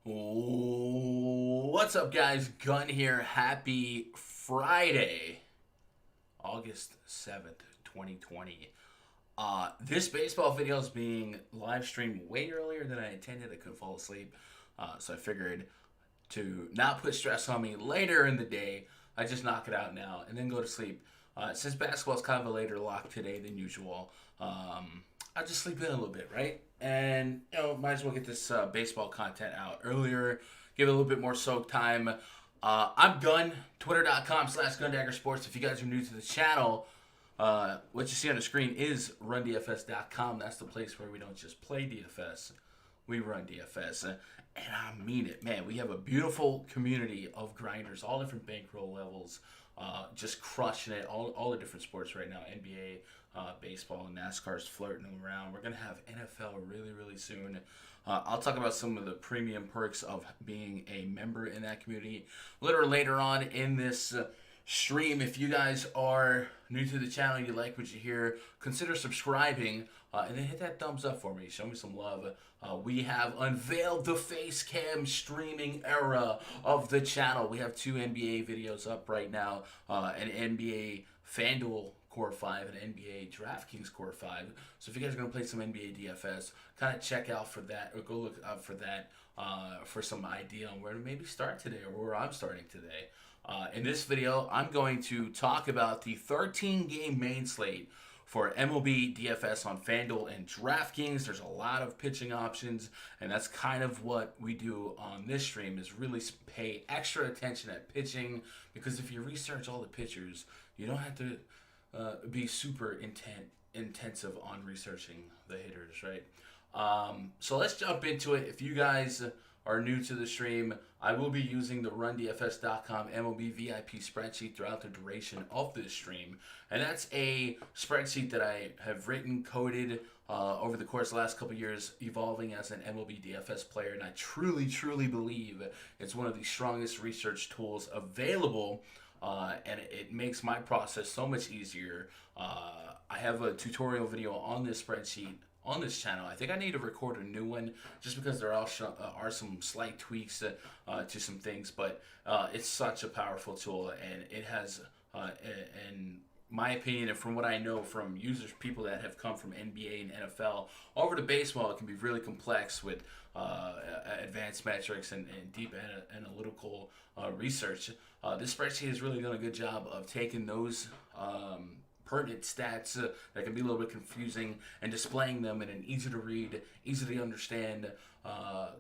What's up, guys? Gun here. Happy Friday, August 7th, 2020. This baseball video is being live streamed way earlier than I intended. I couldn't fall asleep. So I figured to not put stress on me later in the day, I just knock it out now and then go to sleep. Since basketball is kind of a later lock today than usual, I just sleep in a little bit, right? And might as well get this baseball content out earlier, give it a little bit more soak time. I'm Gun, twitter.com/GundaggerSports. If you guys are new to the channel, what you see on the screen is RunDFS.com. That's the place where we don't just play DFS, we run DFS. And I mean it, man. We have a beautiful community of grinders, all different bankroll levels, just crushing it. All the different sports right now, NBA, baseball, and NASCAR's flirting around. We're going to have NFL really, really soon. I'll talk about some of the premium perks of being a member in that community a little later on in this stream. If you guys are new to the channel, you like what you hear, consider subscribing and then hit that thumbs up for me. Show me some love. We have unveiled the face cam streaming era of the channel. We have two NBA videos up right now, an NBA FanDuel Core 5 and NBA DraftKings Core 5. So if you guys are going to play some NBA DFS, kind of check out for that, or go look up for that for some idea on where to maybe start today, or where I'm starting today. In this video, I'm going to talk about the 13-game main slate for MLB DFS on FanDuel and DraftKings. There's a lot of pitching options, and that's kind of what we do on this stream, is really pay extra attention at pitching, because if you research all the pitchers, you don't have to be super intensive on researching the hitters, right? So let's jump into it. If you guys are new to the stream, I will be using the RunDFS.com MLB VIP spreadsheet throughout the duration of this stream. And that's a spreadsheet that I have written, coded over the course of the last couple years, evolving as an MLB DFS player. And I truly, truly believe it's one of the strongest research tools available. And it makes my process so much easier. I have a tutorial video on this spreadsheet on this channel. I think I need to record a new one, just because there are some slight tweaks to some things, but it's such a powerful tool, and it has, in my opinion, and from what I know from users, people that have come from NBA and NFL over to baseball, it can be really complex with advanced metrics and deep analytical research. This spreadsheet has really done a good job of taking those pertinent stats that can be a little bit confusing and displaying them in an easy to read, easy to understand,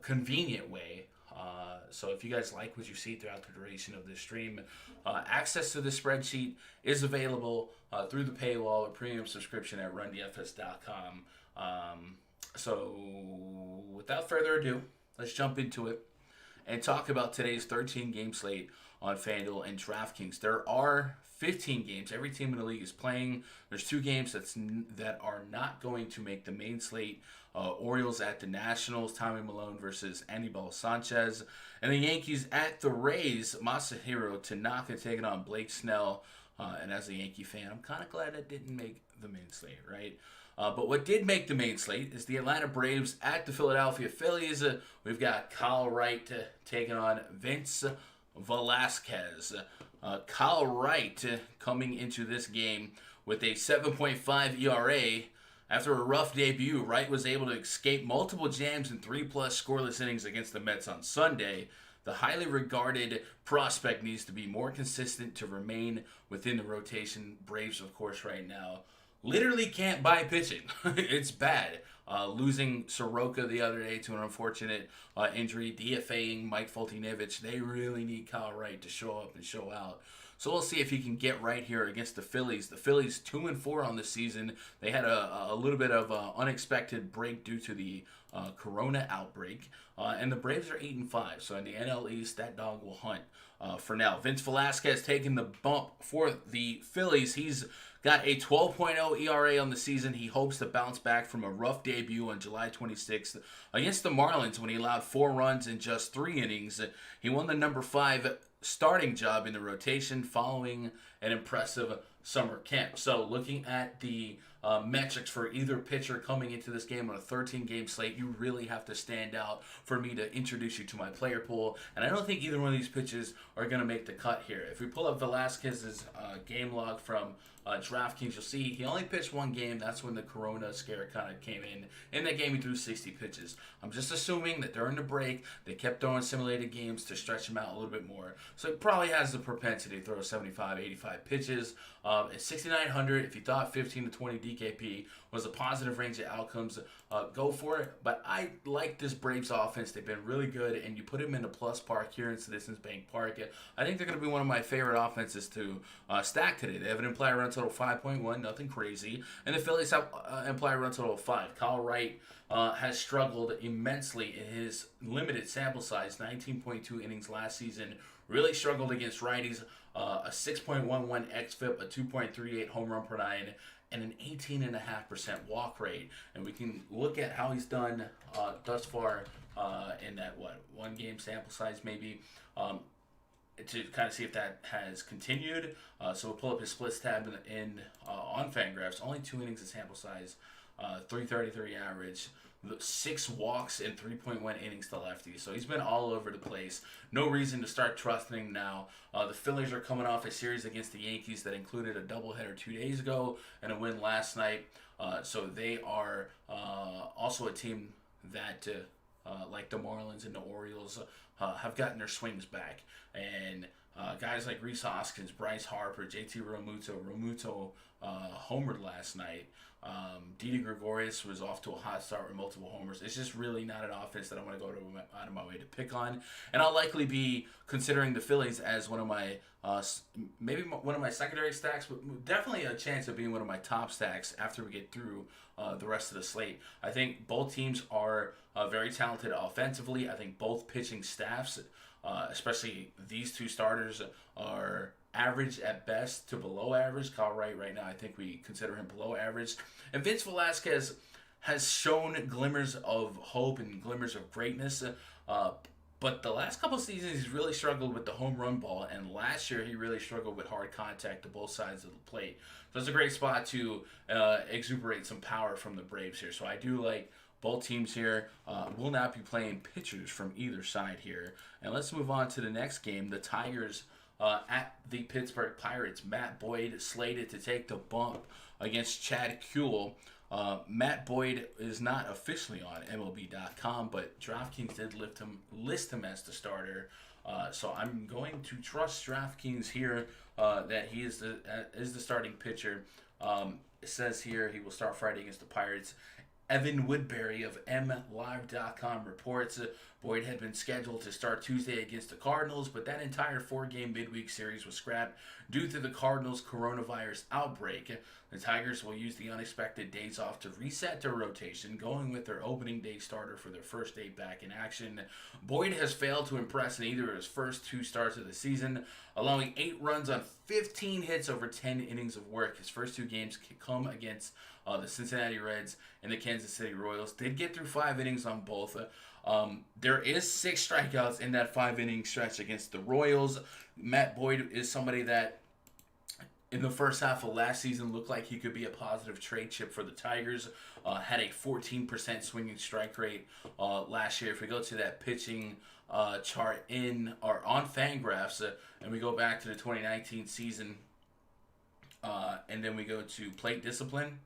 convenient way. So if you guys like what you see throughout the duration of this stream, access to this spreadsheet is available through the paywall or premium subscription at RunDFS.com. So without further ado, let's jump into it and talk about today's 13-game slate on FanDuel and DraftKings. There are 15 games. Every team in the league is playing. There's two games that are not going to make the main slate. Orioles at the Nationals, Tommy Malone versus Anibal Sanchez. And the Yankees at the Rays, Masahiro Tanaka taking on Blake Snell. And as a Yankee fan, I'm kind of glad that didn't make the main slate, right? But what did make the main slate is the Atlanta Braves at the Philadelphia Phillies. We've got Kyle Wright taking on Vince Velasquez. Kyle Wright coming into this game with a 7.5 ERA. After a rough debut, Wright was able to escape multiple jams and 3+ scoreless innings against the Mets on Sunday. The highly regarded prospect needs to be more consistent to remain within the rotation. Braves, of course, right now literally can't buy pitching. It's bad. Losing Soroka the other day to an unfortunate injury, DFAing Mike Foltynewicz. They really need Kyle Wright to show up and show out. So we'll see if he can get right here against the Phillies. The Phillies 2-4 on the season. They had a little bit of unexpected break due to the Corona outbreak. And the Braves are 8-5. So in the NL East, that dog will hunt for now. Vince Velasquez taking the bump for the Phillies. He's got a 12.0 ERA on the season. He hopes to bounce back from a rough debut on July 26th against the Marlins when he allowed 4 runs in just 3 innings. He won the number 5 starting job in the rotation following an impressive summer camp. So looking at the metrics for either pitcher coming into this game on a 13-game slate, you really have to stand out for me to introduce you to my player pool, and I don't think either one of these pitches are going to make the cut here. If we pull up Velasquez's game log from DraftKings, you'll see he only pitched one game. That's when the Corona scare kind of came in. In that game, he threw 60 pitches. I'm just assuming that during the break, they kept throwing simulated games to stretch him out a little bit more. So he probably has the propensity to throw 75, 85 pitches. At 6,900, if you thought 15 to 20 DKP was a positive range of outcomes, go for it. But I like this Braves offense. They've been really good, and you put them in the plus park here in Citizens Bank Park. I think they're going to be one of my favorite offenses to stack today. They have an implied run total of 5.1, nothing crazy. And the Phillies have implied run total of 5. Kyle Wright has struggled immensely in his limited sample size, 19.2 innings last season. Really struggled against righties, a 6.11 xFIP, a 2.38 home run per nine, and an 18.5% walk rate. And we can look at how he's done thus far in that, one game sample size maybe, to kind of see if that has continued. So we'll pull up his splits tab on FanGraphs. Only 2 innings of sample size, 333 average. 6 walks and 3.1 innings to lefty. So he's been all over the place. No reason to start trusting now. The Phillies are coming off a series against the Yankees that included a doubleheader 2 days ago and a win last night. So they are also a team that, like the Marlins and the Orioles, have gotten their swings back. And guys like Rhys Hoskins, Bryce Harper, JT Realmuto homered last night. Didi Gregorius was off to a hot start with multiple homers. It's just really not an offense that I want to go out of my way to pick on. And I'll likely be considering the Phillies as one of my, maybe one of my secondary stacks, but definitely a chance of being one of my top stacks after we get through the rest of the slate. I think both teams are very talented offensively. I think both pitching staffs, especially these two starters, are average at best to below average. Kyle Wright right now, I think we consider him below average. And Vince Velasquez has shown glimmers of hope and glimmers of greatness. But the last couple of seasons, he's really struggled with the home run ball. And last year, he really struggled with hard contact to both sides of the plate. So it's a great spot to exuberate some power from the Braves here. So I do like both teams here. Will not be playing pitchers from either side here. And let's move on to the next game. The Tigers at the Pittsburgh Pirates. Matt Boyd slated to take the bump against Chad Kuhl. Matt Boyd is not officially on MLB.com, but DraftKings did list him as the starter. So I'm going to trust DraftKings here that he is the starting pitcher. It says here he will start Friday against the Pirates. Evan Woodbury of MLive.com reports Boyd had been scheduled to start Tuesday against the Cardinals, but that entire 4-game midweek series was scrapped due to the Cardinals' coronavirus outbreak. The Tigers will use the unexpected days off to reset their rotation, going with their opening day starter for their first day back in action. Boyd has failed to impress in either of his first 2 starts of the season, allowing 8 runs on 15 hits over 10 innings of work. His first 2 games come against the Cincinnati Reds and the Kansas City Royals. Did get through 5 innings on both. There is 6 strikeouts in that 5-inning stretch against the Royals. Matt Boyd is somebody that in the first half of last season looked like he could be a positive trade chip for the Tigers. Had a 14% swinging strike rate last year. If we go to that pitching chart on FanGraphs and we go back to the 2019 season and then we go to plate discipline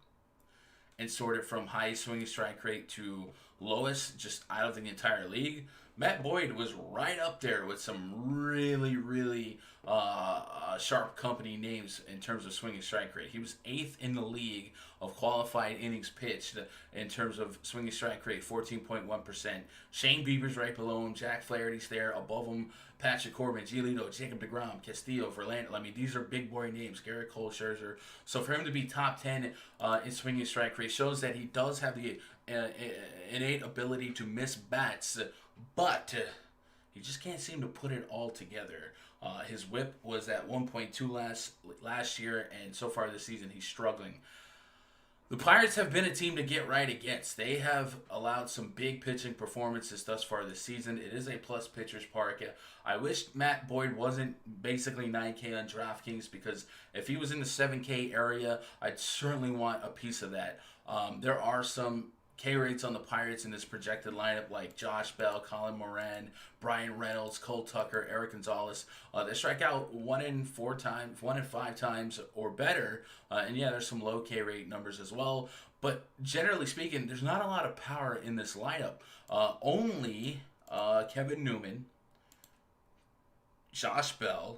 and sort it from highest swinging strike rate to lowest, just out of the entire league, Matt Boyd was right up there with some really, really sharp company names in terms of swinging strike rate. He was 8th in the league of qualified innings pitched in terms of swinging strike rate, 14.1%. Shane Bieber's right below him. Jack Flaherty's there above him. Patrick Corbin, Giolito, Jacob deGrom, Castillo, Verlander. I mean, these are big boy names. Garrett Cole, Scherzer. So for him to be top 10 in swinging strike rate shows that he does have the innate ability to miss bats, but he just can't seem to put it all together. His whip was at 1.2 last year, and so far this season he's struggling. The Pirates have been a team to get right against. They have allowed some big pitching performances thus far this season. It is a plus pitcher's park. I wish Matt Boyd wasn't basically 9K on DraftKings, because if he was in the 7K area, I'd certainly want a piece of that. There are some K rates on the Pirates in this projected lineup, like Josh Bell, Colin Moran, Brian Reynolds, Cole Tucker, Eric Gonzalez. They strike out 1 in 4 times, 1 in 5 times or better. And yeah, there's some low K rate numbers as well. But generally speaking, there's not a lot of power in this lineup. Only Kevin Newman, Josh Bell,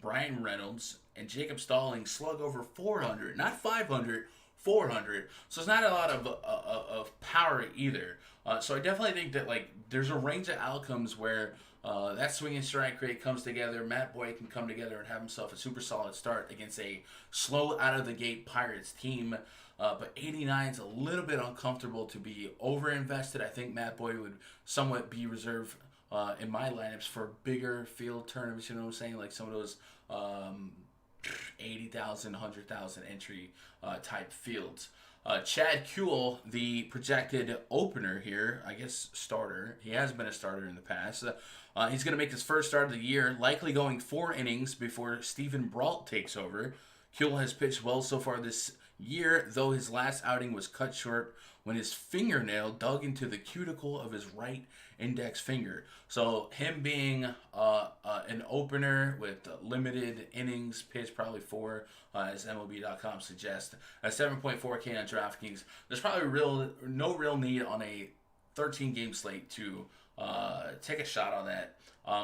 Brian Reynolds, and Jacob Stalling slug over 400, not 500, 400. So it's not a lot of power either. So I definitely think that like there's a range of outcomes where that swing and strike rate comes together. Matt Boyd can come together and have himself a super solid start against a slow out of the gate Pirates team. But 89 is a little bit uncomfortable to be over invested. I think Matt Boyd would somewhat be reserved in my lineups for bigger field tournaments. You know what I'm saying? Like some of those 80,000, 100,000 entry type fields. Chad Kuhl, the projected opener here, I guess starter. He has been a starter in the past. He's going to make his first start of the year, likely going 4 innings before Stephen Brault takes over. Kuhl has pitched well so far this year, though his last outing was cut short when his fingernail dug into the cuticle of his right index finger. So him being an opener with limited innings pitched, probably 4, as MLB.com suggests, at 7.4K on DraftKings, there's probably no real need on a 13-game slate to take a shot on that.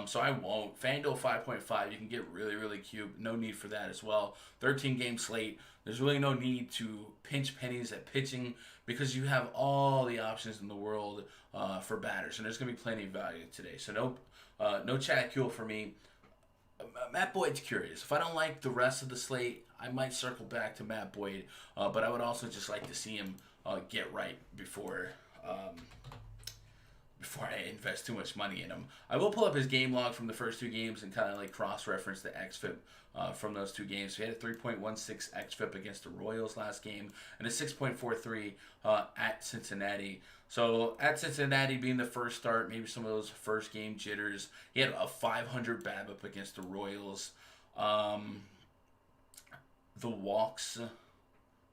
So I won't. FanDuel 5.5, you can get really, really cute. No need for that as well. 13-game slate. There's really no need to pinch pennies at pitching because you have all the options in the world for batters, and there's going to be plenty of value today. So no Chad Kuhl for me. Matt Boyd's curious. If I don't like the rest of the slate, I might circle back to Matt Boyd, but I would also just like to see him get right before I invest too much money in him. I will pull up his game log from the first 2 games and kind of like cross-reference the XFIP from those 2 games. So he had a 3.16 XFIP against the Royals last game and a 6.43 at Cincinnati. So at Cincinnati being the first start, maybe some of those first game jitters. He had a 500 BABIP against the Royals. The walks,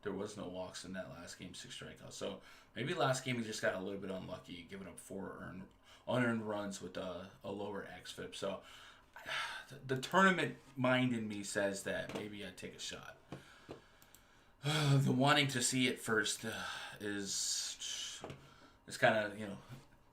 there was no walks in that last game, 6 strikeouts. So maybe last game he just got a little bit unlucky, giving up 4 unearned runs with a lower xFIP. So the tournament mind in me says that maybe I'd take a shot. The wanting to see it first is kind of,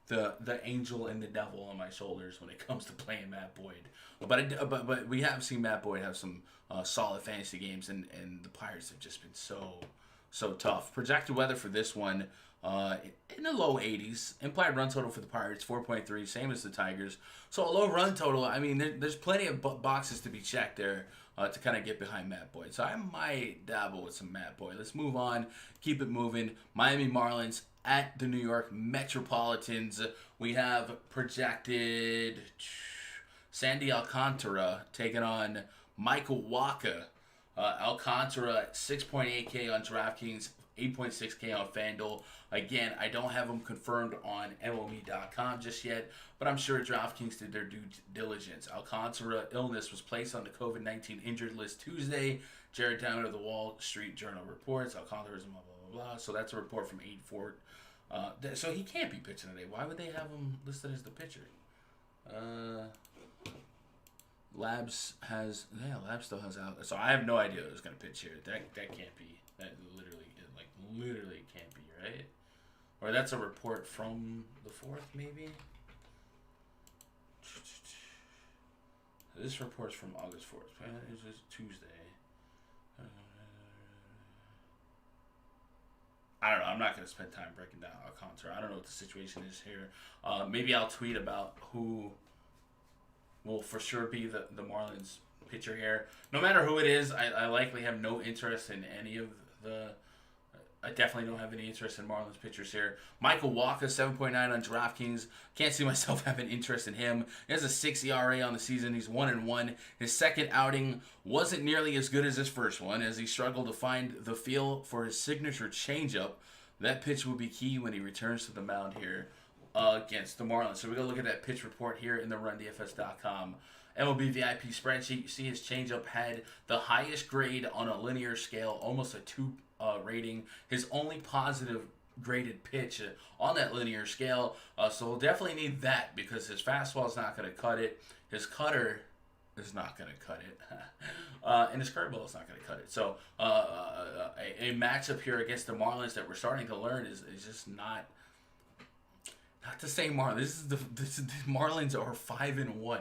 the angel and the devil on my shoulders when it comes to playing Matt Boyd. But we have seen Matt Boyd have some solid fantasy games, and the Pirates have just been so tough. Projected weather for this one, in the low 80s. Implied run total for the Pirates, 4.3, same as the Tigers. So a low run total, I mean, there's plenty of boxes to be checked there to kind of get behind Matt Boyd. So I might dabble with some Matt Boyd. Let's move on, keep it moving. Miami Marlins at the New York Metropolitans. We have projected Sandy Alcantara taking on Michael Wacha. Alcantara at 6.8K on DraftKings, 8.6K on FanDuel. Again, I don't have them confirmed on MLB.com just yet, but I'm sure DraftKings did their due diligence. Alcantara illness was placed on the COVID-19 injured list Tuesday. Jared Downer of the Wall Street Journal reports. Alcantara is blah, blah, blah, blah. So that's a report from 8-4. So he can't be pitching today. Why would they have him listed as the pitcher? Labs still has out. So I have no idea who's going to pitch here. That can't be. That literally can't be, right? Or that's a report from the 4th, maybe? This report's from August 4th. It's just Tuesday. I don't know. I'm not going to spend time breaking down Alcantara. I don't know what the situation is here. Maybe I'll tweet about who will for sure be the Marlins pitcher here. No matter who it is, I likely have no interest in any of the... I definitely don't have any interest in Marlins pitchers here. Michael Wacha, 7.9 on DraftKings. Can't see myself having interest in him. He has a 6 ERA on the season. He's 1-1. His second outing wasn't nearly as good as his first one, as he struggled to find the feel for his signature changeup. That pitch will be key when he returns to the mound here against the Marlins. So we're going to look at that pitch report here in the RunDFS.com MLB VIP spreadsheet. You see his changeup had the highest grade on a linear scale, almost a 2 rating. His only positive graded pitch on that linear scale. So we'll definitely need that because his fastball is not going to cut it. His cutter is not going to cut it. And his curveball is not going to cut it. So a matchup here against the Marlins that we're starting to learn is just not the same Marlins. The Marlins are 5-1.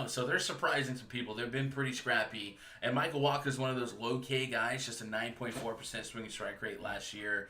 So they're surprising some people. They've been pretty scrappy. And Michael Wacha is one of those low K guys, just a 9.4% swinging strike rate last year.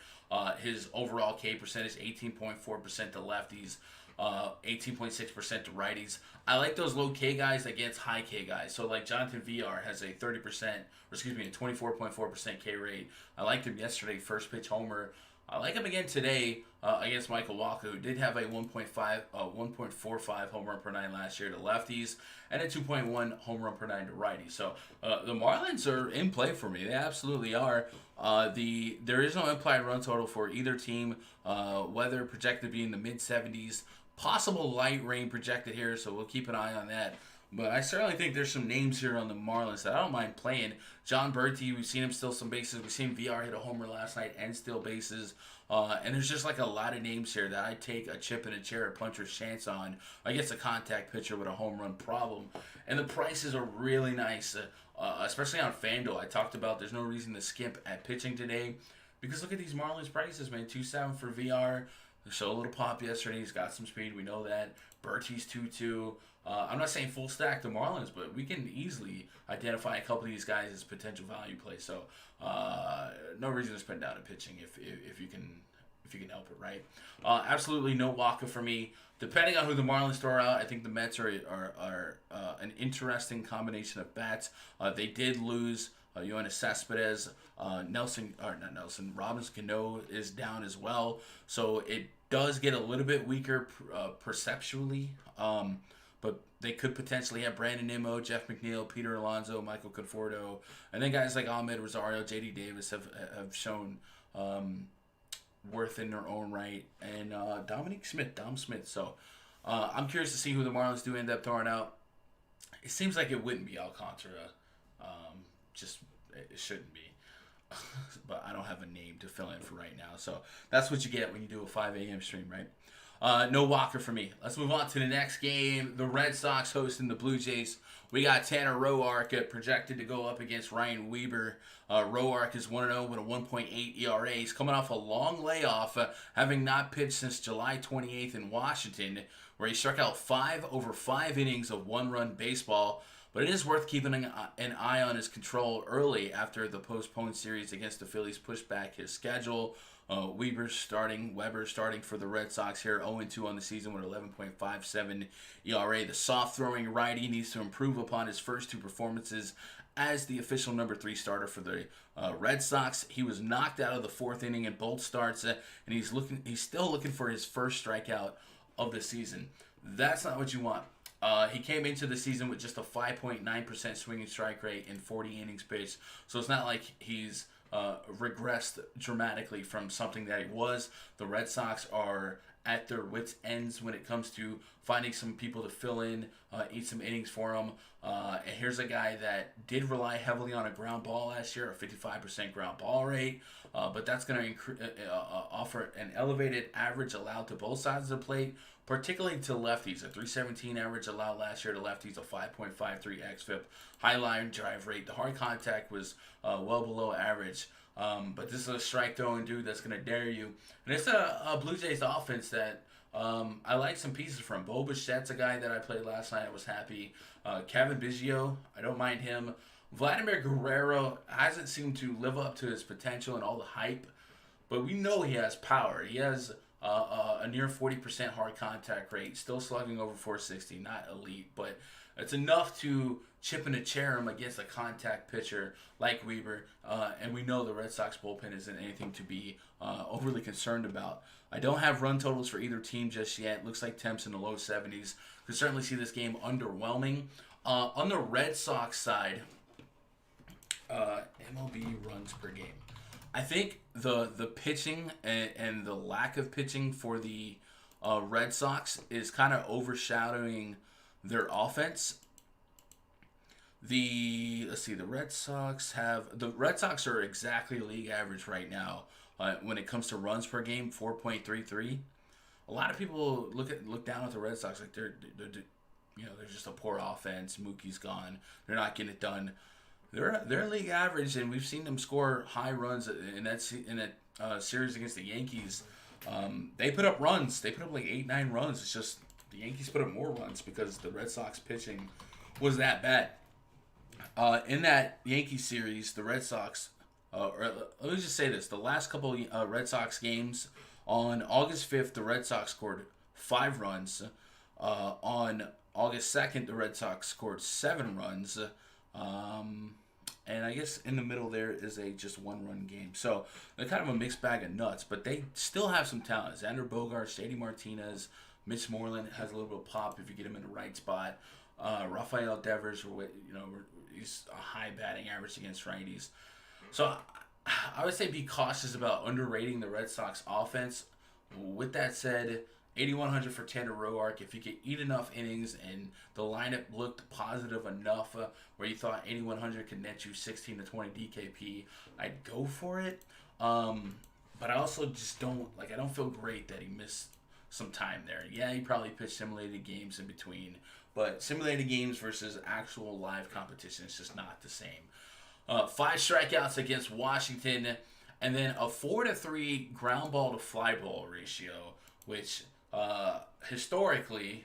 His overall K percentage, 18.4% to lefties, 18.6% to righties. I like those low K guys against high K guys. So like Jonathan VR has a 24.4% K rate. I liked him yesterday, first pitch homer. I like him again today against Michael Wacha, who did have a 1.45 home run per nine last year to lefties and a 2.1 home run per nine to righties. So the Marlins are in play for me. They absolutely are. There is no implied run total for either team. Weather projected to be in the mid-70s. Possible light rain projected here, so we'll keep an eye on that. But I certainly think there's some names here on the Marlins that I don't mind playing. John Bertie, we've seen him steal some bases. We've seen VR hit a homer last night and steal bases. And there's just like a lot of names here that I take a chip and a chair, a puncher's chance on against a contact pitcher with a home run problem. And the prices are really nice, especially on FanDuel. I talked about there's no reason to skimp at pitching today because look at these Marlins prices, man. 2.7 for VR. Showed a little pop yesterday. He's got some speed. We know that. Bertie's 2.2. I'm not saying full stack the Marlins, but we can easily identify a couple of these guys as potential value plays. So no reason to spend down at pitching if you can help it, right? Absolutely no Wacha for me. Depending on who the Marlins throw out, I think the Mets are an interesting combination of bats. They did lose Yoenis Cespedes. Robinson Cano is down as well. So it does get a little bit weaker perceptually. But they could potentially have Brandon Nimmo, Jeff McNeil, Peter Alonso, Michael Conforto, and then guys like Ahmed Rosario, J.D. Davis have shown worth in their own right, and Dom Smith. So I'm curious to see who the Marlins do end up throwing out. It seems like it wouldn't be Alcantara. It shouldn't be. But I don't have a name to fill in for right now. So that's what you get when you do a 5 a.m. stream, right? No Wacha for me. Let's move on to the next game. The Red Sox hosting the Blue Jays. We got Tanner Roark projected to go up against Ryan Weber. Roark is 1-0 with a 1.8 ERA. He's coming off a long layoff, having not pitched since July 28th in Washington, where he struck out 5 over 5 innings of one-run baseball. But it is worth keeping an eye on his control early after the postponed series against the Phillies pushed back his schedule. Weber starting for the Red Sox here, 0-2 on the season with 11.57 ERA. The soft-throwing righty needs to improve upon his first two performances as the official number 3 starter for the Red Sox. He was knocked out of the 4th inning in both starts, and he's still looking for his first strikeout of the season. That's not what you want. He came into the season with just a 5.9% swinging strike rate in 40 innings pitched, so it's not like he's regressed dramatically from something that he was. The Red Sox are at their wits' ends when it comes to finding some people to fill in, eat some innings for him. And here's a guy that did rely heavily on a ground ball last year, a 55% ground ball rate, but that's going to offer an elevated average allowed to both sides of the plate, particularly to lefties. A 317 average allowed last year to lefties, a 5.53 xFIP, high line drive rate. The hard contact was well below average. But this is a strike throwing dude that's going to dare you. And it's a Blue Jays offense that I like some pieces from. Bo Bichette's a guy that I played last night. I was happy. Kevin Biggio, I don't mind him. Vladimir Guerrero hasn't seemed to live up to his potential and all the hype, but we know he has power. He has a near 40% hard contact rate, still slugging over 460, not elite, but it's enough to chip and a chair him against a contact pitcher like Weber, and we know the Red Sox bullpen isn't anything to be overly concerned about. I don't have run totals for either team just yet. Looks like temps in the low 70s. Could certainly see this game underwhelming. On the Red Sox side, MLB runs per game. I think the pitching and the lack of pitching for the Red Sox is kind of overshadowing their offense. The Red Sox are exactly league average right now when it comes to runs per game, 4.33. A lot of people look down at the Red Sox like they're just a poor offense. Mookie's gone. They're not getting it done. They're league average, and we've seen them score high runs in that series against the Yankees. They put up runs. They put up like 8-9 runs. It's just the Yankees put up more runs because the Red Sox pitching was that bad. In that Yankees series, the Red Sox, or let me just say this: the last couple Red Sox games, on August 5th, the Red Sox scored 5 runs. On August 2nd, the Red Sox scored 7 runs. And I guess in the middle there is a just 1-run game. So they're kind of a mixed bag of nuts, but they still have some talent. Xander Bogaerts, Shady Martinez, Mitch Moreland has a little bit of pop if you get him in the right spot. Rafael Devers, he's a high batting average against righties. So I would say be cautious about underrating the Red Sox offense. With that said, 8,100 for Tanner Roark. If you could eat enough innings and the lineup looked positive enough where you thought 8,100 could net you 16 to 20 DKP, I'd go for it. But I also just don't feel great that he missed some time there. Yeah, he probably pitched simulated games in between, but simulated games versus actual live competition is just not the same. 5 strikeouts against Washington, and then a 4-3 ground ball to fly ball ratio, which historically,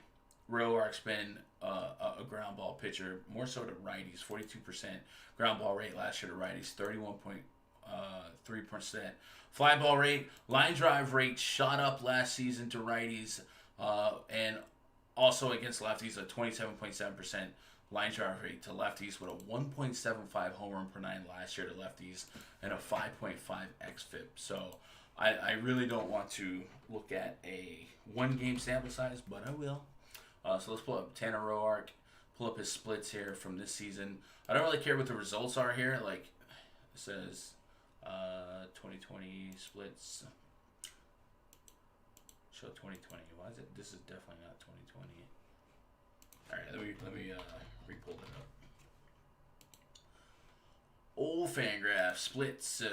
Roark's been a ground ball pitcher, more so to righties. 42% ground ball rate last year to righties, 31.3% fly ball rate. Line drive rate shot up last season to righties, and also against lefties, a 27.7% line drive rate to lefties with a 1.75 home run per 9 last year to lefties and a 5.5 xFIP. So I really don't want to look at a 1-game sample size, but I will. So let's pull up Tanner Roark, pull up his splits here from this season. I don't really care what the results are here. Like it says 2020 splits. Show 2020. Why is it? This is definitely not 2020. All right, let me re-pull it up. Old FanGraph splits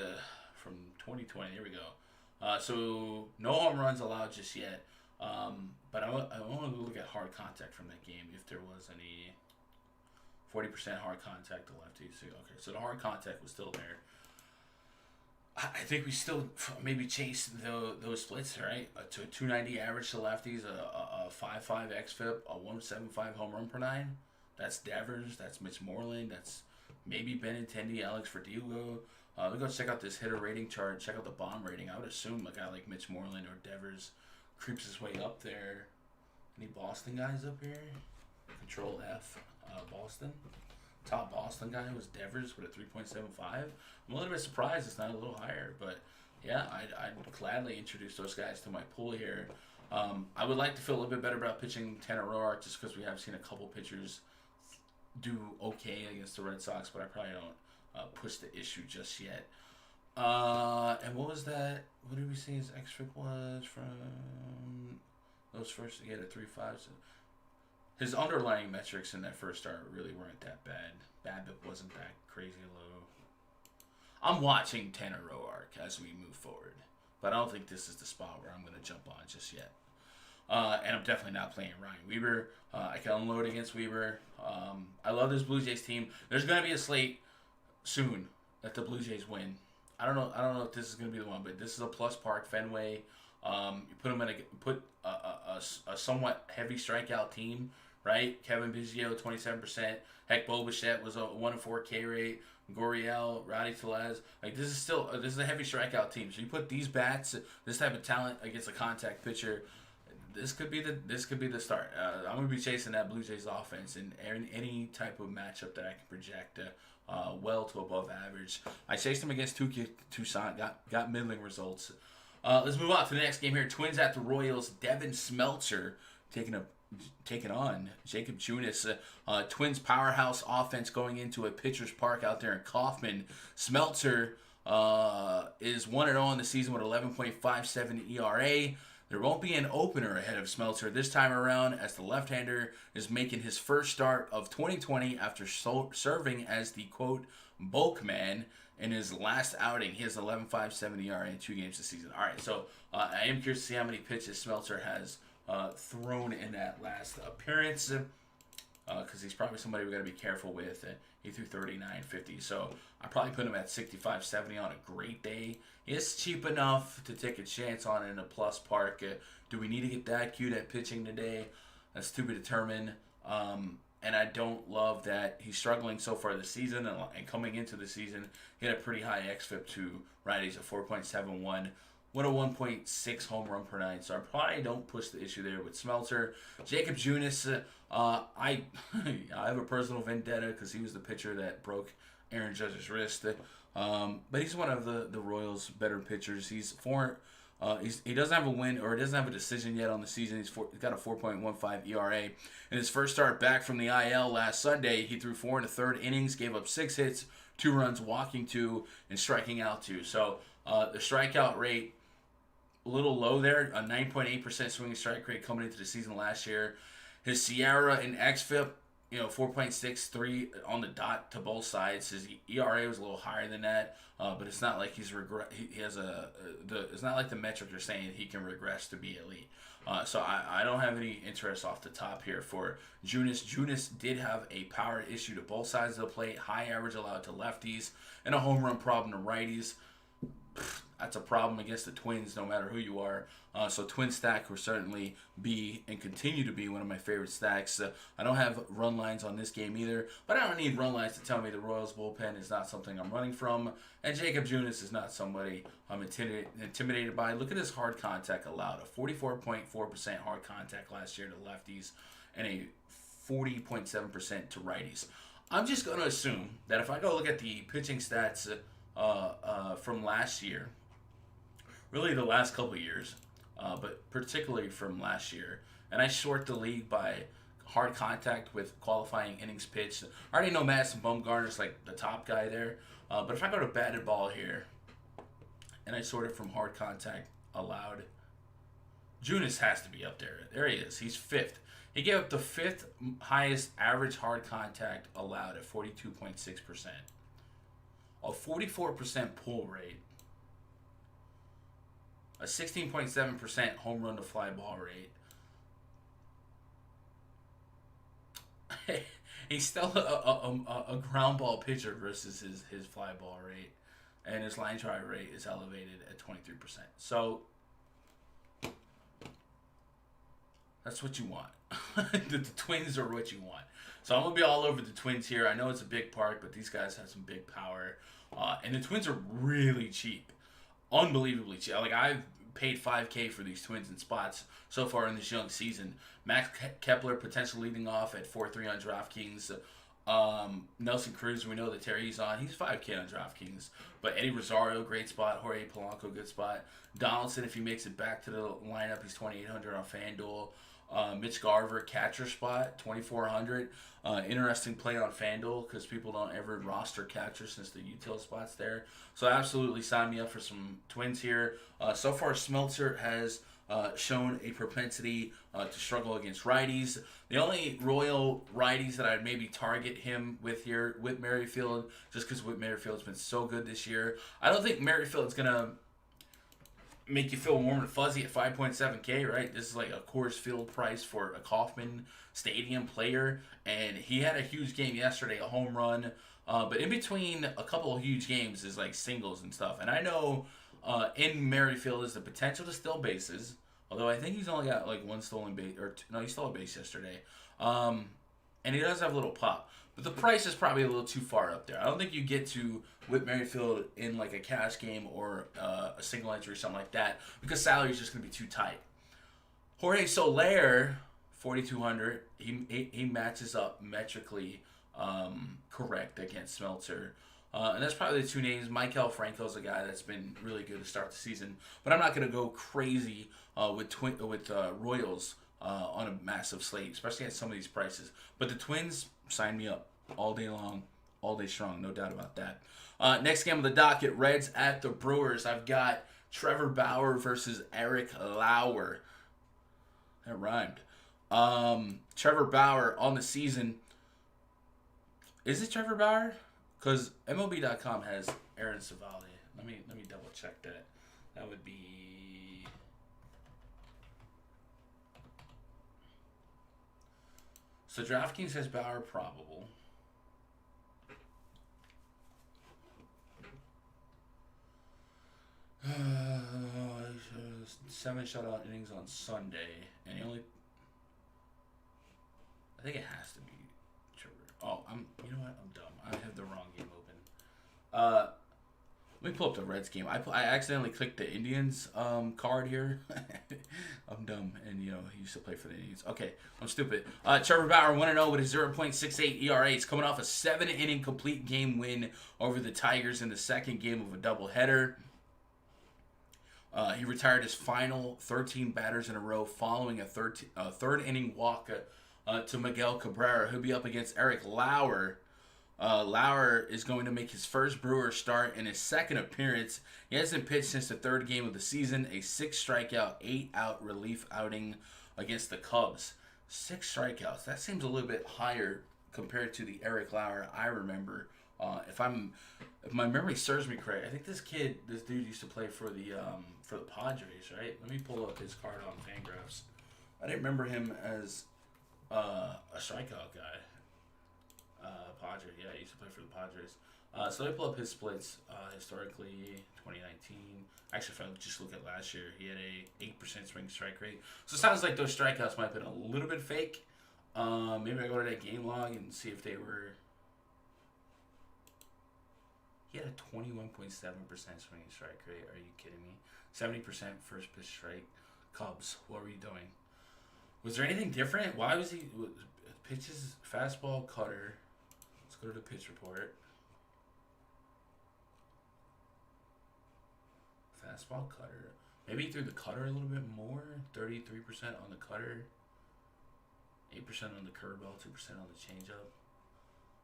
from 2020. There we go. So no home runs allowed just yet. But I want to look at hard contact from that game if there was any. 40% hard contact to lefties. Okay, so the hard contact was still there. I think we still maybe chase those splits, right? A 290 average to lefties, a 5.5 xFIP, a 1.75 home run per 9. That's Devers. That's Mitch Moreland. That's maybe Benintendi, Alex Verdugo. Let's go check out this hitter rating chart. Check out the bomb rating. I would assume a guy like Mitch Moreland or Devers creeps his way up there. Any Boston guys up here? Control F, Boston. Top Boston guy was Devers with a 3.75. I'm a little bit surprised it's not a little higher, but yeah, I'd gladly introduce those guys to my pool here. I would like to feel a little bit better about pitching Tanner Roark just because we have seen a couple pitchers do okay against the Red Sox, but I probably don't push the issue just yet. And what was that? What did we say his xFIP was from those first? He had a 3.5. So his underlying metrics in that first start really weren't that bad. BABIP wasn't that crazy low. I'm watching Tanner Roark as we move forward, but I don't think this is the spot where I'm going to jump on just yet. And I'm definitely not playing Ryan Weber. I can unload against Weber. I love this Blue Jays team. There's going to be a slate soon that the Blue Jays win. I don't know if this is going to be the one, but this is a plus park, Fenway. You put them in a somewhat heavy strikeout team, right? Kevin Biggio, 27%. Heck, Bo Bichette was a 1-4 K rate. Gurriel, Rowdy Tellez. Like this is a heavy strikeout team. So you put these bats, this type of talent against a contact pitcher. This could be the start. I'm gonna be chasing that Blue Jays offense in any type of matchup that I can project well to above average. I chased him against Tucson, got middling results. Let's move on to the next game here. Twins at the Royals. Devin Smeltzer taking on Jacob Junis. Twins powerhouse offense going into a pitcher's park out there in Kauffman. Smeltzer is 1-0 in the season with 11.57 ERA. There won't be an opener ahead of Smeltzer this time around as the left-hander is making his first start of 2020 after serving as the, quote, bulk man In his last outing, he has 11.57 ERA in 2 games this season. All right, so I am curious to see how many pitches Smeltzer has thrown in that last appearance, because he's probably somebody we got to be careful with. He threw 39.50, so I probably put him at 65.70 on a great day. It's cheap enough to take a chance on in a plus park. Do we need to get that cute at pitching today? That's to be determined. And I don't love that he's struggling so far this season. And coming into the season, he had a pretty high xFIP to righties of 4.71. 101.6 home run per night. So I probably don't push the issue there with Smeltzer. Jacob Junis, I have a personal vendetta because he was the pitcher that broke Aaron Judge's wrist. But he's one of the Royals' better pitchers. He doesn't have a win or doesn't have a decision yet on the season. He's got a 4.15 ERA. In his first start back from the IL last Sunday, he threw 4 1/3 innings, gave up 6 hits, 2 runs, walking 2, and striking out 2. So the strikeout rate, a little low there, a 9.8% swinging strike rate coming into the season last year. His Sierra and xFIP, 4.63 on the dot to both sides. His ERA was a little higher than that, but it's not like it's not like the metrics are saying he can regress to be elite. So I don't have any interest off the top here for Junis. Junis did have a power issue to both sides of the plate, high average allowed to lefties, and a home run problem to righties. That's a problem against the Twins, no matter who you are. So Twin stack will certainly be and continue to be one of my favorite stacks. I don't have run lines on this game either, but I don't need run lines to tell me the Royals bullpen is not something I'm running from. And Jacob Junis is not somebody I'm intimidated by. Look at his hard contact allowed, a 44.4% hard contact last year to lefties and a 40.7% to righties. I'm just going to assume that if I go look at the pitching stats from last year, really the last couple of years, but particularly from last year, and I sort the league by hard contact with qualifying innings pitched. I already know Madison Bumgarner's like the top guy there, but if I go to batted ball here, and I sort it from hard contact allowed, Junis has to be up there. There he is. He's 5th. He gave up the 5th highest average hard contact allowed at 42.6%. A 44% pull rate, a 16.7% home run to fly ball rate. He's still a ground ball pitcher versus his fly ball rate, and his line drive rate is elevated at 23%. So that's what you want. the Twins are what you want. So I'm going to be all over the Twins here. I know it's a big park, but these guys have some big power. And the Twins are really cheap. Unbelievably cheap. Like, I've paid $5K for these Twins in spots so far in this young season. Max Kepler potentially leading off at 4.3 on DraftKings. Nelson Cruz, we know that Terry's on. He's $5K on DraftKings. But Eddie Rosario, great spot. Jorge Polanco, good spot. Donaldson, if he makes it back to the lineup, he's 2,800 on FanDuel. Mitch Garver, catcher spot, 2,400. Interesting play on FanDuel because people don't ever roster catchers since the util spot's there. So absolutely sign me up for some Twins here. So far, Smeltzer has shown a propensity to struggle against righties. The only Royal righties that I'd maybe target him with here, Whit Merrifield, just because Whit Merrifield's been so good this year. I don't think Merrifield's going to make you feel warm and fuzzy at 5.7K, right? This is like a Coors Field price for a Kauffman Stadium player, and he had a huge game yesterday, a home run. But in between a couple of huge games is like singles and stuff. And I know in Merrifield is the potential to steal bases, although I think he's only got like one stolen base, he stole a base yesterday. And he does have a little pop. But the price is probably a little too far up there. I don't think you get to Whit Merrifield in like a cash game or a single entry or something like that because salary is just going to be too tight. Jorge Soler, 4,200. He matches up metrically correct against Smeltzer. And that's probably the two names. Maikel Franco's a guy that's been really good to start the season. But I'm not going to go crazy with Royals on a massive slate, especially at some of these prices. But the Twins, sign me up all day long, all day strong, no doubt about that. Next game of the docket, Reds at the Brewers. I've got Trevor Bauer versus Eric Lauer. That rhymed. Trevor Bauer on the season. Is it Trevor Bauer? Because MLB.com has Aaron Savali. Let me double check that. That would be. So DraftKings has Bauer probable. Seven shutout innings on Sunday, and he only. I think it has to be Trevor. Oh, You know what? I'm dumb. I have the wrong game open. Let me pull up the Reds game. I accidentally clicked the Indians card here. I'm dumb, and he used to play for the Indians. Okay, I'm stupid. Trevor Bauer 1-0 with a 0.68 ERA. He's coming off a 7-inning complete game win over the Tigers in the second game of a doubleheader. He retired his final 13 batters in a row following a third inning walk to Miguel Cabrera, who'll be up against Eric Lauer. Lauer is going to make his first Brewer start in his second appearance. He hasn't pitched since the third game of the season, a 6-strikeout, 8-out relief outing against the Cubs. 6 strikeouts. That seems a little bit higher compared to the Eric Lauer I remember. If my memory serves me correct, I think this dude used to play for the Padres, right? Let me pull up his card on FanGraphs. I didn't remember him as a strikeout guy. Padres, yeah, he used to play for the Padres. So let me pull up his splits historically, 2019. Actually, if I just look at last year, he had a 8% swing strike rate. So it sounds like those strikeouts might have been a little bit fake. Maybe I go to that game log and see if they were. He had a 21.7% swing strike rate. Are you kidding me? 70% first pitch strike. Cubs, what were you doing? Was there anything different? Why was he pitches fastball cutter? Let's go to the pitch report. Fastball cutter. Maybe he threw the cutter a little bit more. 33% on the cutter. 8% on the curveball. 2% on the changeup.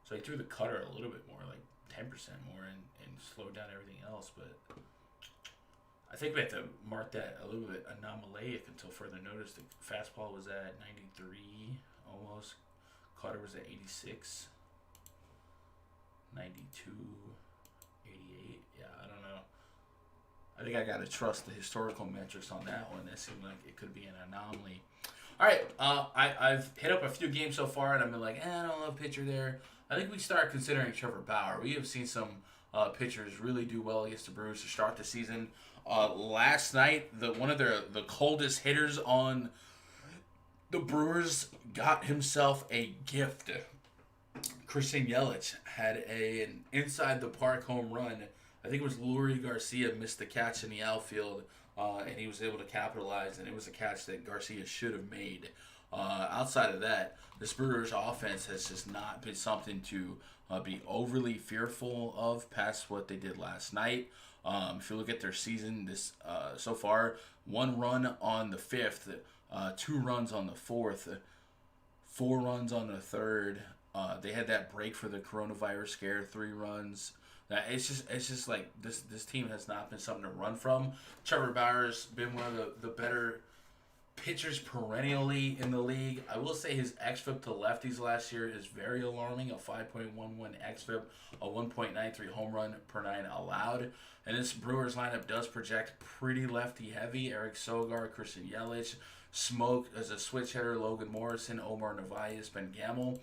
So he threw the cutter a little bit more, like 10% more, and slowed down everything else. But I think we have to mark that a little bit anomalic until further notice. The fastball was at 93 almost. Cutter was at 86. 92. 88. Yeah, I don't know. I think I got to trust the historical metrics on that one. That seemed like it could be an anomaly. All right, I've hit up a few games so far, and I've been like, I don't love pitcher there. I think we start considering Trevor Bauer. We have seen some pitchers really do well against the Brewers to start the season. Last night, one of the coldest hitters on the Brewers got himself a gift. Christian Yelich had an inside the park home run. I think it was Lurie Garcia missed the catch in the outfield, and he was able to capitalize, and it was a catch that Garcia should have made. Outside of that, this Brewers offense has just not been something to be overly fearful of past what they did last night. If you look at their season so far, 1 run on the 5th, 2 runs on the 4th, 4 runs on the 3rd. They had that break for the coronavirus scare, 3 runs. It's just like this team has not been something to run from. Trevor Bauer's been one of the better pitchers perennially in the league. I will say his xFIP to lefties last year is very alarming. A 5.11 xFIP, a 1.93 home run per 9 allowed. And this Brewers lineup does project pretty lefty heavy. Eric Sogar, Christian Yelich, Smoke as a switch hitter, Logan Morrison, Omar Narvaez, Ben Gamel.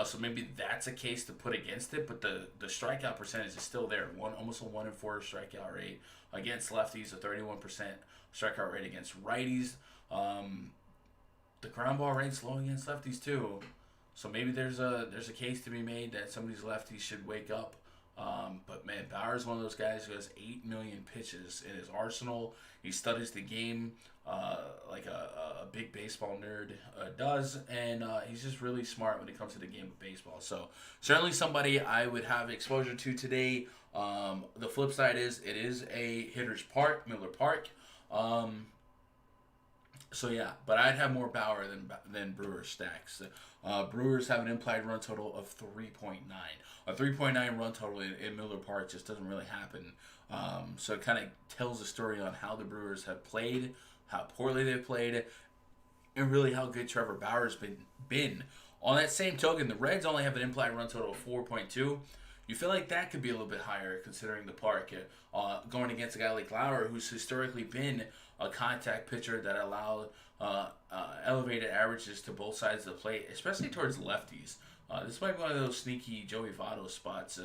So maybe that's a case to put against it, but the strikeout percentage is still there. Almost a 1-4 strikeout rate against lefties, a 31% strikeout rate against righties. The ground ball rate's low against lefties too, so maybe there's a case to be made that some of these lefties should wake up. But man, Bauer's one of those guys who has 8 million pitches in his arsenal. He studies the game like a big baseball nerd does, and he's just really smart when it comes to the game of baseball. So certainly somebody I would have exposure to today. The flip side is it is a hitter's park, Miller Park. So yeah, but I'd have more Bauer than Brewers stacks. Brewers have an implied run total of 3.9. A 3.9 run total in Miller Park just doesn't really happen. So it kind of tells a story on how the Brewers have played, how poorly they've played, and really how good Trevor Bauer's been. On that same token, the Reds only have an implied run total of 4.2. You feel like that could be a little bit higher considering the park. Going against a guy like Lauer, who's historically been a contact pitcher that allowed elevated averages to both sides of the plate, especially towards lefties. This might be one of those sneaky Joey Votto spots.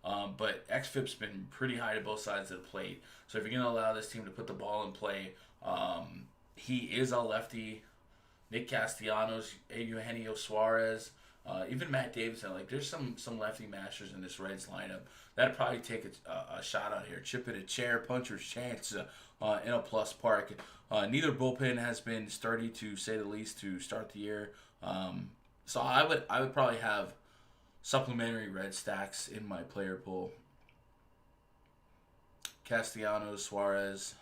But xFIP's been pretty high to both sides of the plate. So if you're going to allow this team to put the ball in play, he is a lefty. Nick Castellanos, Eugenio Suarez, even Matt Davidson. Like, there's some lefty masters in this Reds lineup. That'd probably take a shot out here. Chip it a chair, puncher's chance in a plus park. Neither bullpen has been sturdy, to say the least, to start the year. So I would probably have supplementary red stacks in my player pool. Castellanos, Suarez.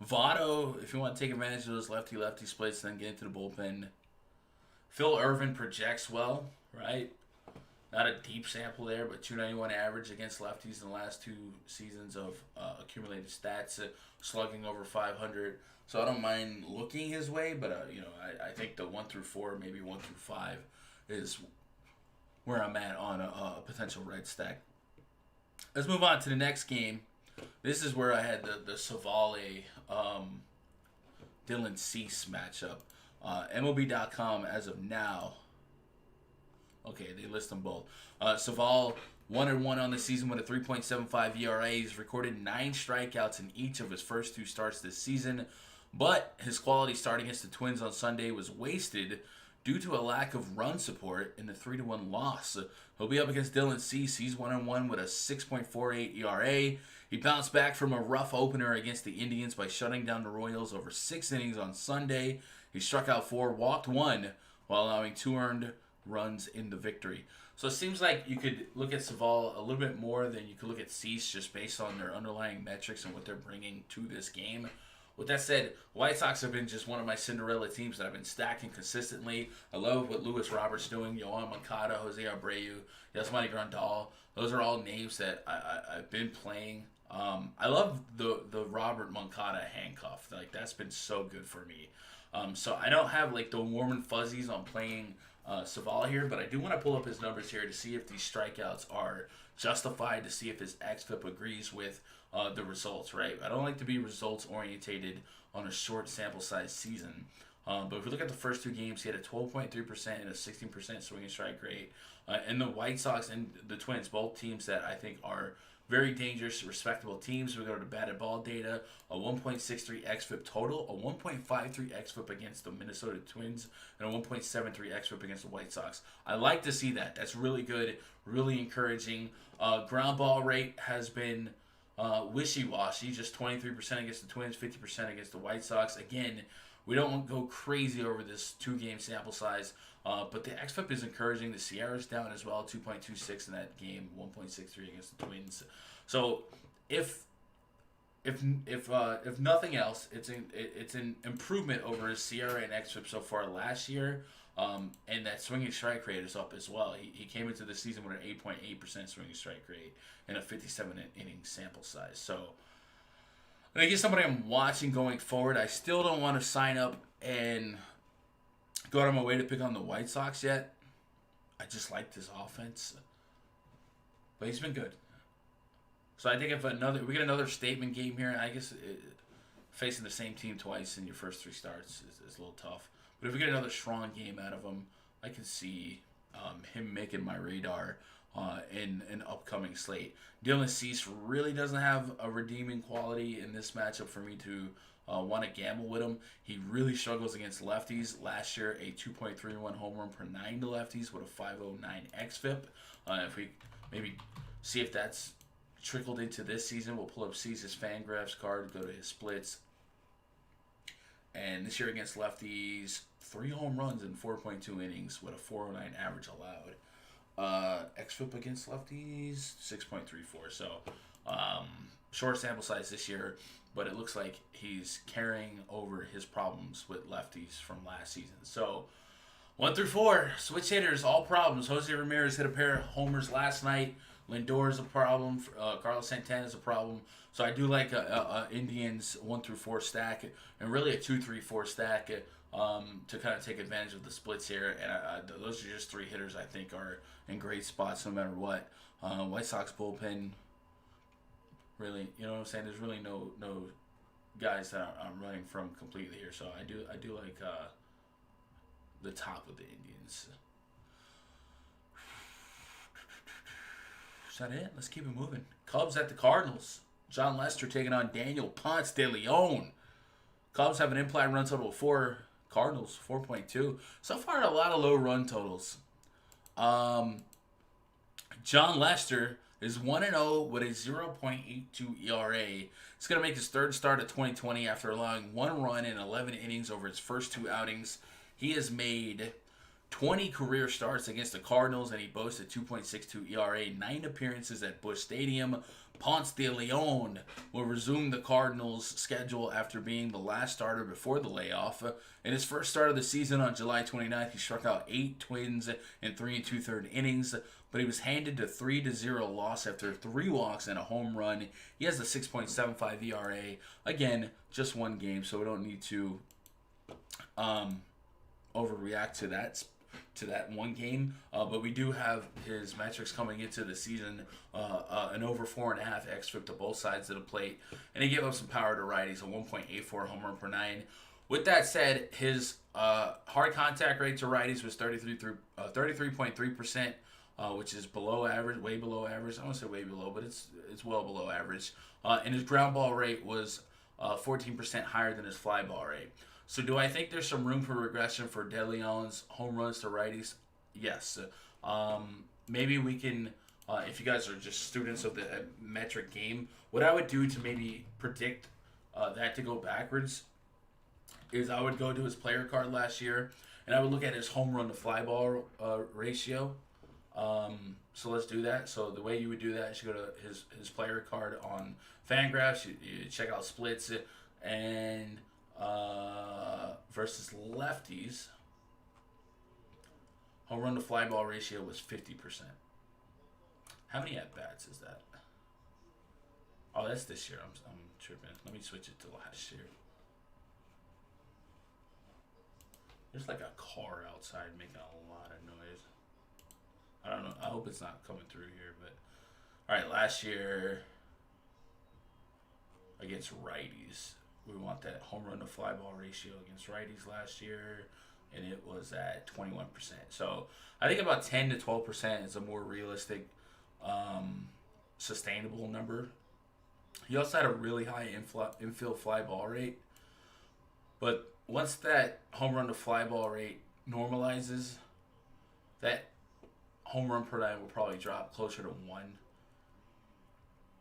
Votto, if you want to take advantage of those lefty-lefty splits, then get into the bullpen. Phil Irvin projects well, right? Not a deep sample there, but 291 average against lefties in the last 2 seasons of accumulated stats, slugging over 500. So I don't mind looking his way, but I think the 1 through 4, maybe 1 through 5, is where I'm at on a potential red stack. Let's move on to the next game. This is where I had the Savale Dylan Cease matchup. MLB.com as of now. Okay, they list them both. Savale 1-1 on the season with a 3.75 ERA. He's recorded 9 strikeouts in each of his first 2 starts this season, but his quality start against the Twins on Sunday was wasted due to a lack of run support in the 3-1 loss. He'll be up against Dylan Cease. He's 1-1 with a 6.48 ERA. He bounced back from a rough opener against the Indians by shutting down the Royals over 6 innings on Sunday. He struck out 4, walked 1, while allowing 2 earned runs in the victory. So it seems like you could look at Savale a little bit more than you could look at Cease, just based on their underlying metrics and what they're bringing to this game. With that said, White Sox have been just one of my Cinderella teams that I've been stacking consistently. I love what Luis Robert's doing. Yohan Moncada, Jose Abreu, Yasmani Grandal. Those are all names that I've been playing. I love the Robert Moncada handcuff. Like, that's been so good for me. So I don't have like the warm and fuzzies on playing Savale here, but I do want to pull up his numbers here to see if these strikeouts are justified, to see if his xFIP agrees with the results, right? I don't like to be results orientated on a short sample size season. But if we look at the first 2 games, he had a 12.3% and a 16% swinging strike rate. And the White Sox and the Twins, both teams that I think are very dangerous, respectable teams. We go to batted ball data, a 1.63 xFIP total, a 1.53 xFIP against the Minnesota Twins, and a 1.73 xFIP against the White Sox. I like to see that. That's really good, really encouraging. Ground ball rate has been wishy-washy, just 23% against the Twins, 50% against the White Sox. Again, we don't go crazy over this 2-game sample size, but the xFIP is encouraging. The Sierra's down as well, 2.26 in that game, 1.63 against the Twins. So if nothing else, it's an improvement over his Sierra and xFIP so far last year. And that swinging strike rate is up as well. He came into the season with an 8.8% swinging strike rate and a 57-inning sample size. So I think he's somebody I'm watching going forward. I still don't want to sign up and go out of my way to pick on the White Sox yet. I just like this offense. But he's been good. So I think if we get another statement game here, I guess facing the same team twice in your first 3 starts is a little tough. But if we get another strong game out of him, I can see him making my radar in an upcoming slate. Dylan Cease really doesn't have a redeeming quality in this matchup for me to want to gamble with him. He really struggles against lefties. Last year, a 2.31 home run per 9 to lefties with a 5.09 xFIP. If we maybe see if that's trickled into this season, we'll pull up Cease's FanGraphs card, go to his splits. And this year against lefties, 3 home runs in 4.2 innings with a 4.09 average allowed. xFIP against lefties, 6.34. So short sample size this year, but it looks like he's carrying over his problems with lefties from last season. So 1 through 4, switch hitters, all problems. Jose Ramirez hit a pair of homers last night. Lindor is a problem. Carlos Santana is a problem. So I do like a Indians 1 through 4 stack, and really a 2-3-4 stack to kind of take advantage of the splits here. And those are just three hitters I think are in great spots no matter what. White Sox bullpen, really, you know what I'm saying? There's really no guys that I'm running from completely here. So I do like the top of the Indians. Is that it? Let's keep it moving. Cubs at the Cardinals. John Lester taking on Daniel Ponce de Leon. Cubs have an implied run total of 4. Cardinals 4.2. So far, a lot of low run totals. John Lester is 1-0 with a 0.82 ERA. He's going to make his third start of 2020 after allowing 1 run in 11 innings over his first 2 outings. He has made 20 career starts against the Cardinals, and he boasts a 2.62 ERA, 9 appearances at Busch Stadium. Ponce de Leon will resume the Cardinals' schedule after being the last starter before the layoff. In his first start of the season on July 29th, he struck out 8 Twins in 3 2/3 innings, but he was handed a 3-0 loss after 3 walks and a home run. He has a 6.75 ERA. Again, just one game, so we don't need to overreact to that one game, but we do have his metrics coming into the season, an over 4.5 xFIP to both sides of the plate, and he gave up some power to righties, a 1.84 home run per 9. With that said, his hard contact rate to righties was 33.3%, which is below average, way below average. I won't say way below, but it's well below average. And his ground ball rate was 14% higher than his fly ball rate. So do I think there's some room for regression for De Leon's home runs to righties? Yes. Maybe we can, if you guys are just students of the metric game, what I would do to maybe predict that to go backwards is I would go to his player card last year, and I would look at his home run to fly ball ratio. So let's do that. So the way you would do that is you go to his player card on FanGraphs, you check out splits, and versus lefties, home run to fly ball ratio was 50%. How many at bats is that? Oh, that's this year. I'm tripping. Let me switch it to last year. There's like a car outside making a lot of noise. I don't know. I hope it's not coming through here, but all right. Last year against righties, we want that home run to fly ball ratio against righties last year, and it was at 21%. So I think about 10 to 12% is a more realistic, sustainable number. He also had a really high infield fly ball rate, but once that home run to fly ball rate normalizes, that home run per 9 will probably drop closer to 1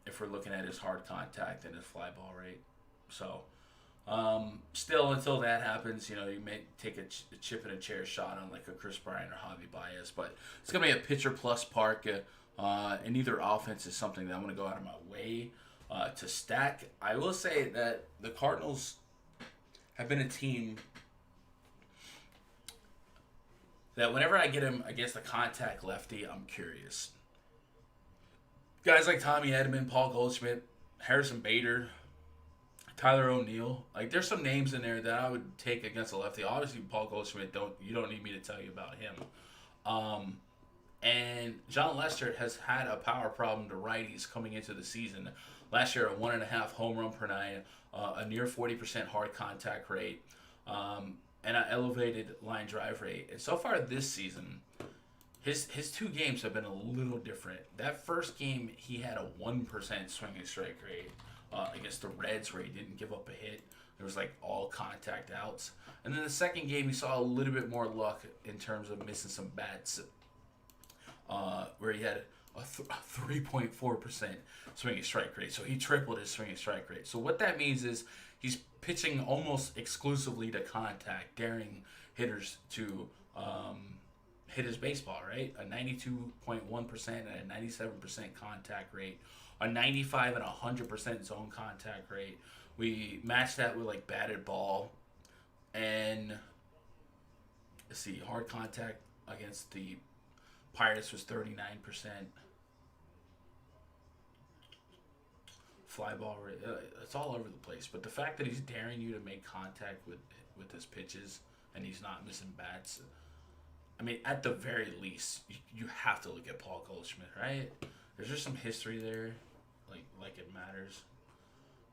if we're looking at his hard contact and his fly ball rate. So, still, until that happens, you may take a chip and a chair shot on like a Chris Bryant or Javi Baez, but it's going to be a pitcher plus park, and either offense is something that I'm going to go out of my way to stack. I will say that the Cardinals have been a team that whenever I get him against a contact lefty, I'm curious. Guys like Tommy Edman, Paul Goldschmidt, Harrison Bader, Tyler O'Neill, like there's some names in there that I would take against a lefty. Obviously, Paul Goldschmidt, you don't need me to tell you about him. And John Lester has had a power problem to righties coming into the season. Last year, a 1.5 home run per 9, a near 40% hard contact rate, and an elevated line drive rate. And so far this season, his 2 games have been a little different. That first game, he had a 1% swinging strike rate against the Reds, where he didn't give up a hit. There was like all contact outs. And then the second game, he saw a little bit more luck in terms of missing some bats, where he had a 3.4% swinging strike rate. So he tripled his swinging strike rate. So what that means is he's pitching almost exclusively to contact, daring hitters to hit his baseball, right? A 92.1% and a 97% contact rate, a 95 and 100% zone contact rate. We match that with like batted ball, and let's see, hard contact against the Pirates was 39%. Fly ball rate, it's all over the place. But the fact that he's daring you to make contact with his pitches and he's not missing bats. I mean, at the very least, you have to look at Paul Goldschmidt, right? There's just some history there, like it matters.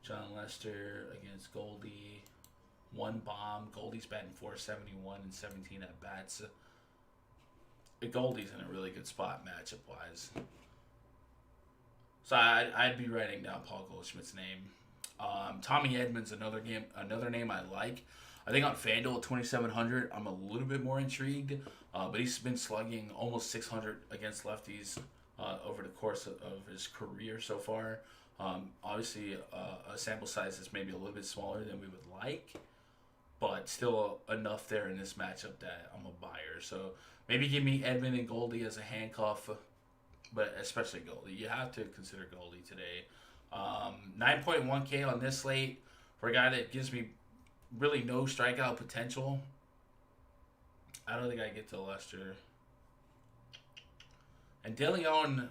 John Lester against Goldie, one bomb. Goldie's batting .471 and 17 at bats. Goldie's in a really good spot matchup wise. So I'd be writing down Paul Goldschmidt's name. Tommy Edmonds, another name I like. I think on FanDuel at 2,700, I'm a little bit more intrigued. But he's been slugging almost 600 against lefties over the course of his career so far. Obviously, a sample size is maybe a little bit smaller than we would like, but still enough there in this matchup that I'm a buyer. So maybe give me Edmund and Goldie as a handcuff, but especially Goldie. You have to consider Goldie today. 9.1K on this slate for a guy that gives me really no strikeout potential. I don't think I get to Lester. And De Leon,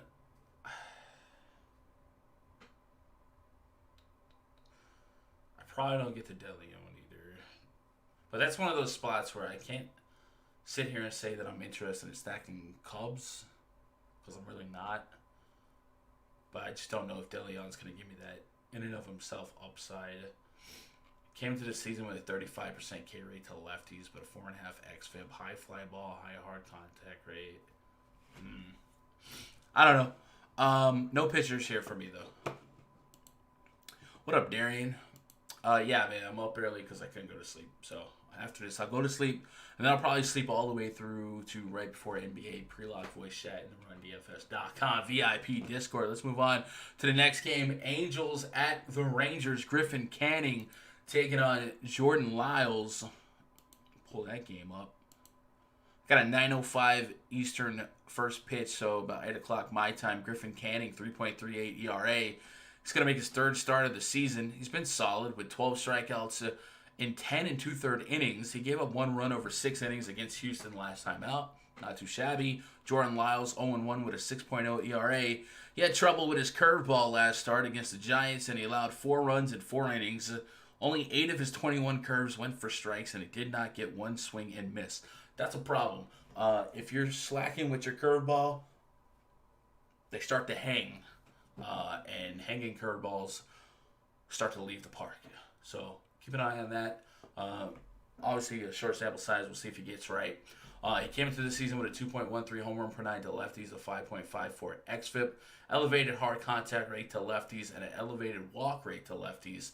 I probably don't get to De Leon either. But that's one of those spots where I can't sit here and say that I'm interested in stacking Cubs, because I'm really not. But I just don't know if De Leon's going to give me that in and of himself upside. Came into the season with a 35% K rate to lefties, but a 4.5 xFIP, high fly ball, high hard contact rate. I don't know. No pitchers here for me, though. What up, Darian? Yeah, man, I'm up early because I couldn't go to sleep. So after this, I'll go to sleep, and then I'll probably sleep all the way through to right before NBA pre-lock voice chat in the RunDFS.com VIP Discord. Let's move on to the next game. Angels at the Rangers. Griffin Canning taking on Jordan Lyles. Pull that game up. Got a 9:05 Eastern first pitch, so about 8 o'clock my time. Griffin Canning, 3.38 ERA. He's going to make his third start of the season. He's been solid with 12 strikeouts in 10 and 2/3 innings. He gave up one run over 6 innings against Houston last time out. Not too shabby. Jordan Lyles, 0-1 with a 6.0 ERA. He had trouble with his curveball last start against the Giants, and he allowed 4 runs in 4 innings. Only 8 of his 21 curves went for strikes, and he did not get one swing and miss. That's a problem. If you're slacking with your curveball, they start to hang. And hanging curveballs start to leave the park. So keep an eye on that. Obviously, a short sample size. We'll see if he gets right. He came into the season with a 2.13 home run per 9 to lefties, a 5.54 xFIP, elevated hard contact rate to lefties, and an elevated walk rate to lefties.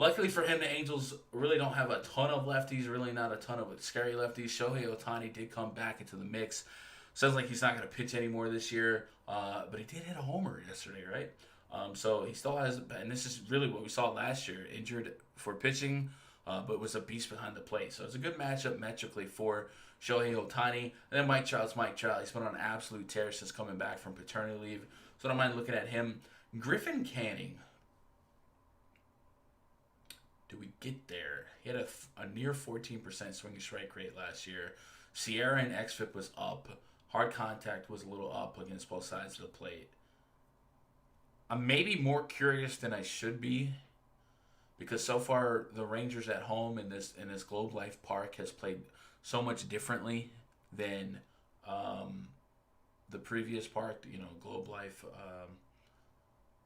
Luckily for him, the Angels really don't have a ton of lefties, really not a ton of scary lefties. Shohei Ohtani did come back into the mix. Sounds like he's not going to pitch anymore this year, but he did hit a homer yesterday, right? So he still has, and this is really what we saw last year, injured for pitching, but was a beast behind the plate. So it's a good matchup metrically for Shohei Ohtani. And then Mike Trout. He's been on an absolute tear since coming back from paternity leave. So I don't mind looking at him. Griffin Canning. Do we get there? He had a near 14% swing and strike rate last year. Sierra and xFIP was up. Hard contact was a little up against both sides of the plate. I'm maybe more curious than I should be, because so far the Rangers at home in this Globe Life Park has played so much differently than the previous park. You know, Globe Life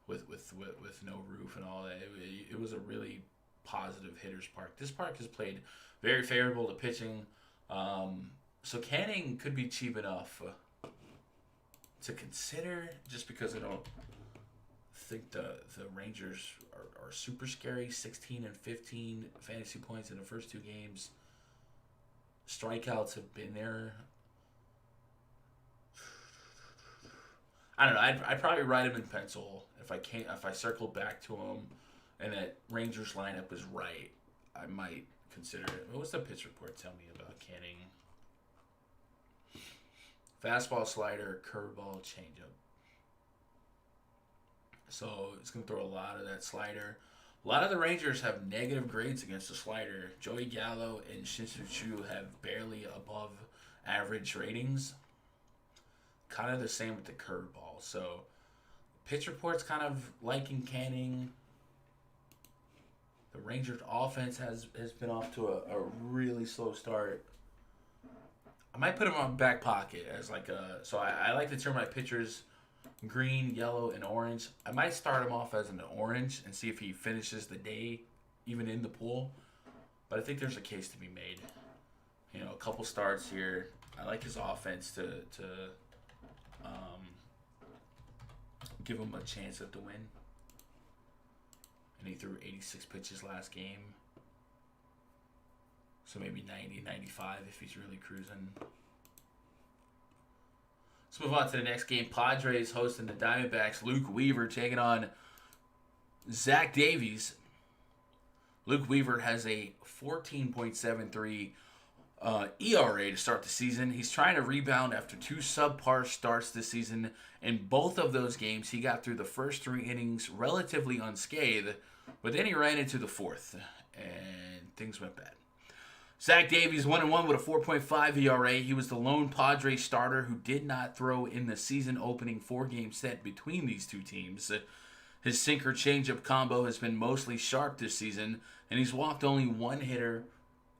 with no roof and all that. It was a really positive hitters park. This park has played very favorable to pitching. So Canning could be cheap enough to consider, just because I don't think the Rangers are super scary. 16 and 15 fantasy points in the first 2 games. Strikeouts have been there. I don't know. I'd probably write him in pencil if I circled back to him and that Rangers lineup is right. I might consider it. What was the pitch report tell me about Canning? Fastball, slider, curveball, changeup. So it's going to throw a lot of that slider. A lot of the Rangers have negative grades against the slider. Joey Gallo and Shin-Soo Choo have barely above average ratings. Kind of the same with the curveball. So pitch report's kind of liking Canning. The Rangers offense has been off to a really slow start. I might put him on back pocket as like a. So I like to turn my pitchers green, yellow, and orange. I might start him off as an orange and see if he finishes the day even in the pool. But I think there's a case to be made. A couple starts here. I like his offense to give him a chance at the win. And he threw 86 pitches last game. So maybe 90, 95 if he's really cruising. Let's move on to the next game. Padres hosting the Diamondbacks. Luke Weaver taking on Zach Davies. Luke Weaver has a 14.73 ERA to start the season. He's trying to rebound after 2 subpar starts this season. In both of those games, he got through the first 3 innings relatively unscathed, but then he ran into the 4th, and things went bad. Zach Davies 1-1 with a 4.5 ERA. He was the lone Padres starter who did not throw in the season-opening 4-game set between these two teams. His sinker changeup combo has been mostly sharp this season, and he's walked only 1 hitter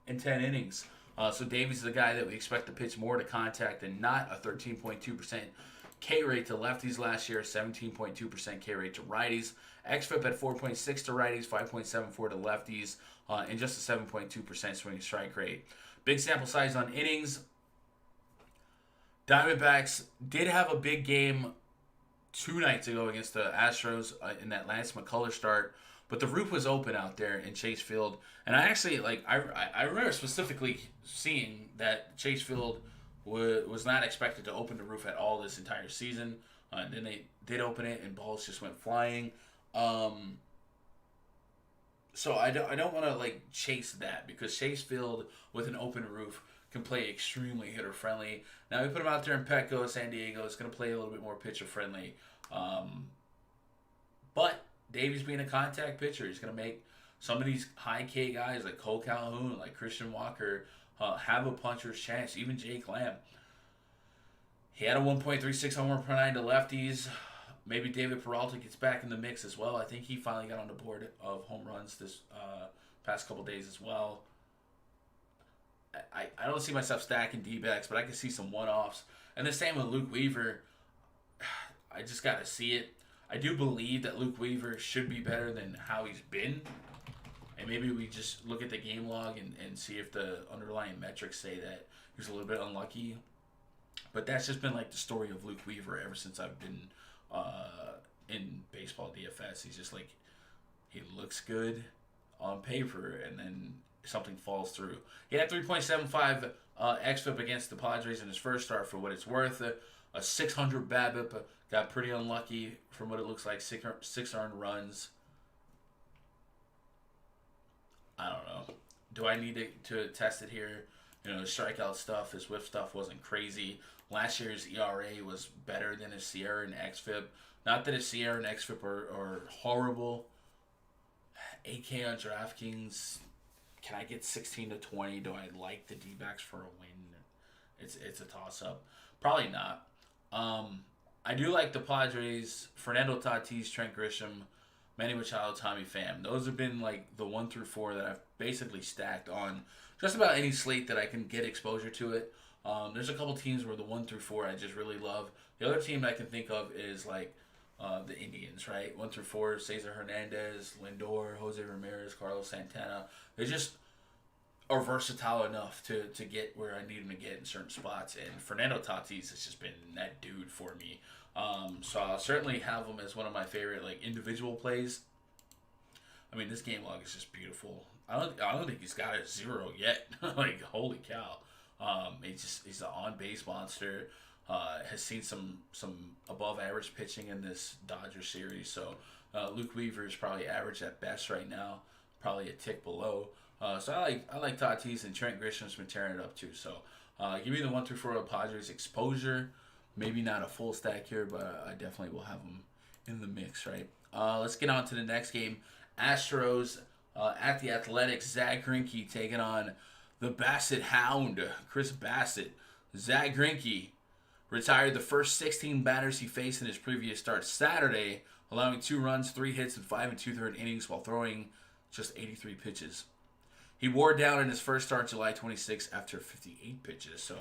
in 10 innings. So Davies is a guy that we expect to pitch more to contact and not a 13.2% K rate to lefties last year, 17.2% K rate to righties. xFIP at 4.6 to righties, 5.74 to lefties, and just a 7.2% swing strike rate. Big sample size on innings. Diamondbacks did have a big game 2 nights ago against the Astros in that Lance McCullers start, but the roof was open out there in Chase Field, and I actually I remember specifically seeing that Chase Field was not expected to open the roof at all this entire season, and then they did open it, and balls just went flying. So I don't want to chase that, because Chase Field with an open roof can play extremely hitter friendly. Now we put him out there in Petco, San Diego. It's going to play a little bit more pitcher friendly. But Davies being a contact pitcher, he's going to make some of these high K guys like Cole Calhoun, like Christian Walker, have a puncher's chance. Even Jake Lamb. He had a 1.36 home run per 9 to lefties. Maybe David Peralta gets back in the mix as well. I think he finally got on the board of home runs this past couple days as well. I don't see myself stacking D-backs, but I can see some one-offs. And the same with Luke Weaver. I just got to see it. I do believe that Luke Weaver should be better than how he's been. And maybe we just look at the game log and see if the underlying metrics say that he's a little bit unlucky. But that's just been the story of Luke Weaver ever since I've been in baseball DFS. He's just he looks good on paper, and then something falls through. He had 3.75 xFIP against the Padres in his first start, for what it's worth. A 600 BABIP. Got pretty unlucky from what it looks like. 6 earned runs. I don't know. Do I need to test it here? The strikeout stuff, his whip stuff wasn't crazy. Last year's ERA was better than his Sierra and xFIP. Not that his Sierra and xFIP are horrible. 8K on DraftKings. Can I get 16 to 20? Do I like the D-backs for a win? It's a toss-up. Probably not. I do like the Padres. Fernando Tatis, Trent Grisham, Manny Machado, Tommy Pham. Those have been the 1 through 4 that I've basically stacked on just about any slate that I can get exposure to it. There's a couple teams where the 1 through 4 I just really love. The other team I can think of is the Indians, right? 1 through 4, Cesar Hernandez, Lindor, Jose Ramirez, Carlos Santana. They just are versatile enough to get where I need them to get in certain spots. And Fernando Tatis has just been that dude for me. So I'll certainly have him as one of my favorite individual plays. I mean, this game log is just beautiful. I don't think he's got a 0 yet. Holy cow. He's an on-base monster. Has seen some above average pitching in this Dodgers series. So Luke Weaver is probably average at best right now, probably a tick below. So I like Tatis, and Trent Grisham's been tearing it up too. So give me the 1 through 4 of Padres exposure. Maybe not a full stack here, but I definitely will have them in the mix, right? Let's get on to the next game. Astros at the Athletics. Zach Greinke taking on the Bassett Hound, Chris Bassett. Zach Greinke retired the first 16 batters he faced in his previous start Saturday, allowing 2 runs, 3 hits, and 5 2/3 innings while throwing just 83 pitches. He wore down in his first start July 26th after 58 pitches. So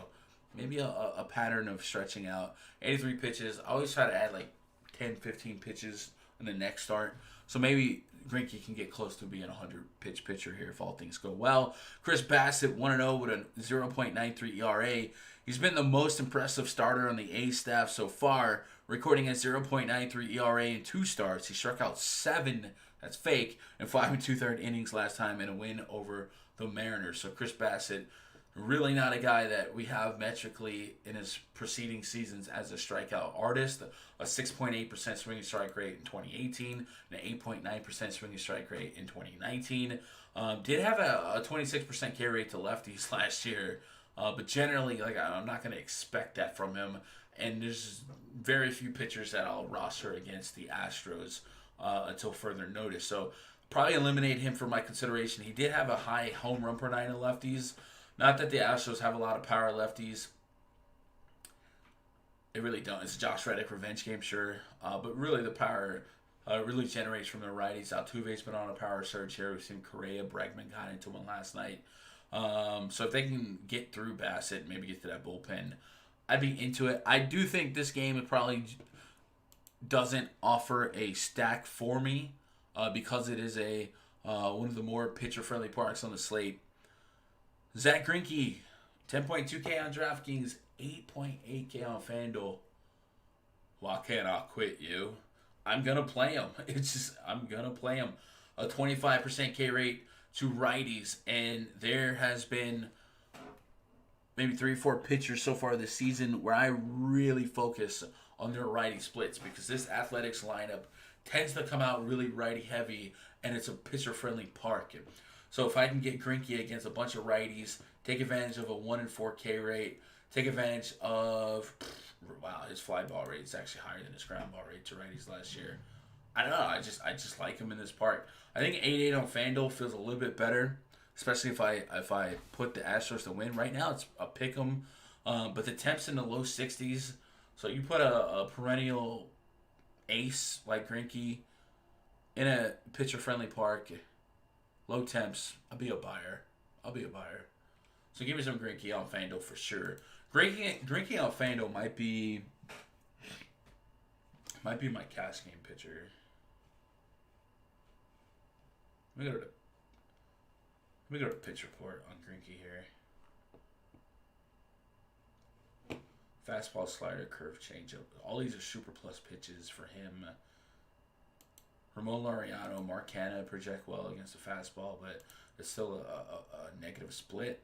maybe a pattern of stretching out. 83 pitches. I always try to add like 10, 15 pitches in the next start. So maybe Greinke can get close to being a 100-pitch pitcher here if all things go well. Chris Bassett, 1-0 with a 0.93 ERA. He's been the most impressive starter on the A staff so far, recording a 0.93 ERA in 2 starts. He struck out 7, that's fake, in 5 2/3 innings last time in a win over the Mariners. So Chris Bassett, really not a guy that we have metrically in his preceding seasons as a strikeout artist. A 6.8% swinging strike rate in 2018, and an 8.9% swinging strike rate in 2019. Did have a 26% K rate to lefties last year, but generally, like, I'm not going to expect that from him. And there's very few pitchers that I'll roster against the Astros until further notice. So probably eliminate him from my consideration. He did have a high home run per 9 in lefties. Not that the Astros have a lot of power lefties. They really don't. It's a Josh Reddick revenge game, sure. But really the power really generates from the righties. Altuve's been on a power surge here. We've seen Correa, Bregman got into one last night. So if they can get through Bassett, maybe get to that bullpen, I'd be into it. I do think this game it probably doesn't offer a stack for me because it is one of the more pitcher-friendly parks on the slate. Zach Greinke, 10.2K on DraftKings, 8.8K on FanDuel. Why can't I quit you? I'm going to play him. I'm going to play him. A 25% K rate to righties. And there has been maybe 3 or 4 pitchers so far this season where I really focus on their righty splits because this Athletics lineup tends to come out really righty heavy and it's a pitcher-friendly park. So if I can get Greinke against a bunch of righties, take advantage of a 1-4 K rate, take advantage of, wow, his fly ball rate is actually higher than his ground ball rate to righties last year. I don't know. I just like him in this park. I think 8-8 on FanDuel feels a little bit better, especially if I put the Astros to win. Right now it's a pick 'em, but the temps in the low 60s. So you put a perennial ace like Greinke in a pitcher-friendly park. Low temps, I'll be a buyer. So give me some Greinke on FanDuel for sure. Greinke on FanDuel might be my cash game pitcher. Let me go to pitch report on Greinke here. Fastball, slider, curve, changeup. All these are super plus pitches for him. Ramon Laureano, Mark Canha project well against the fastball, but it's still a negative split.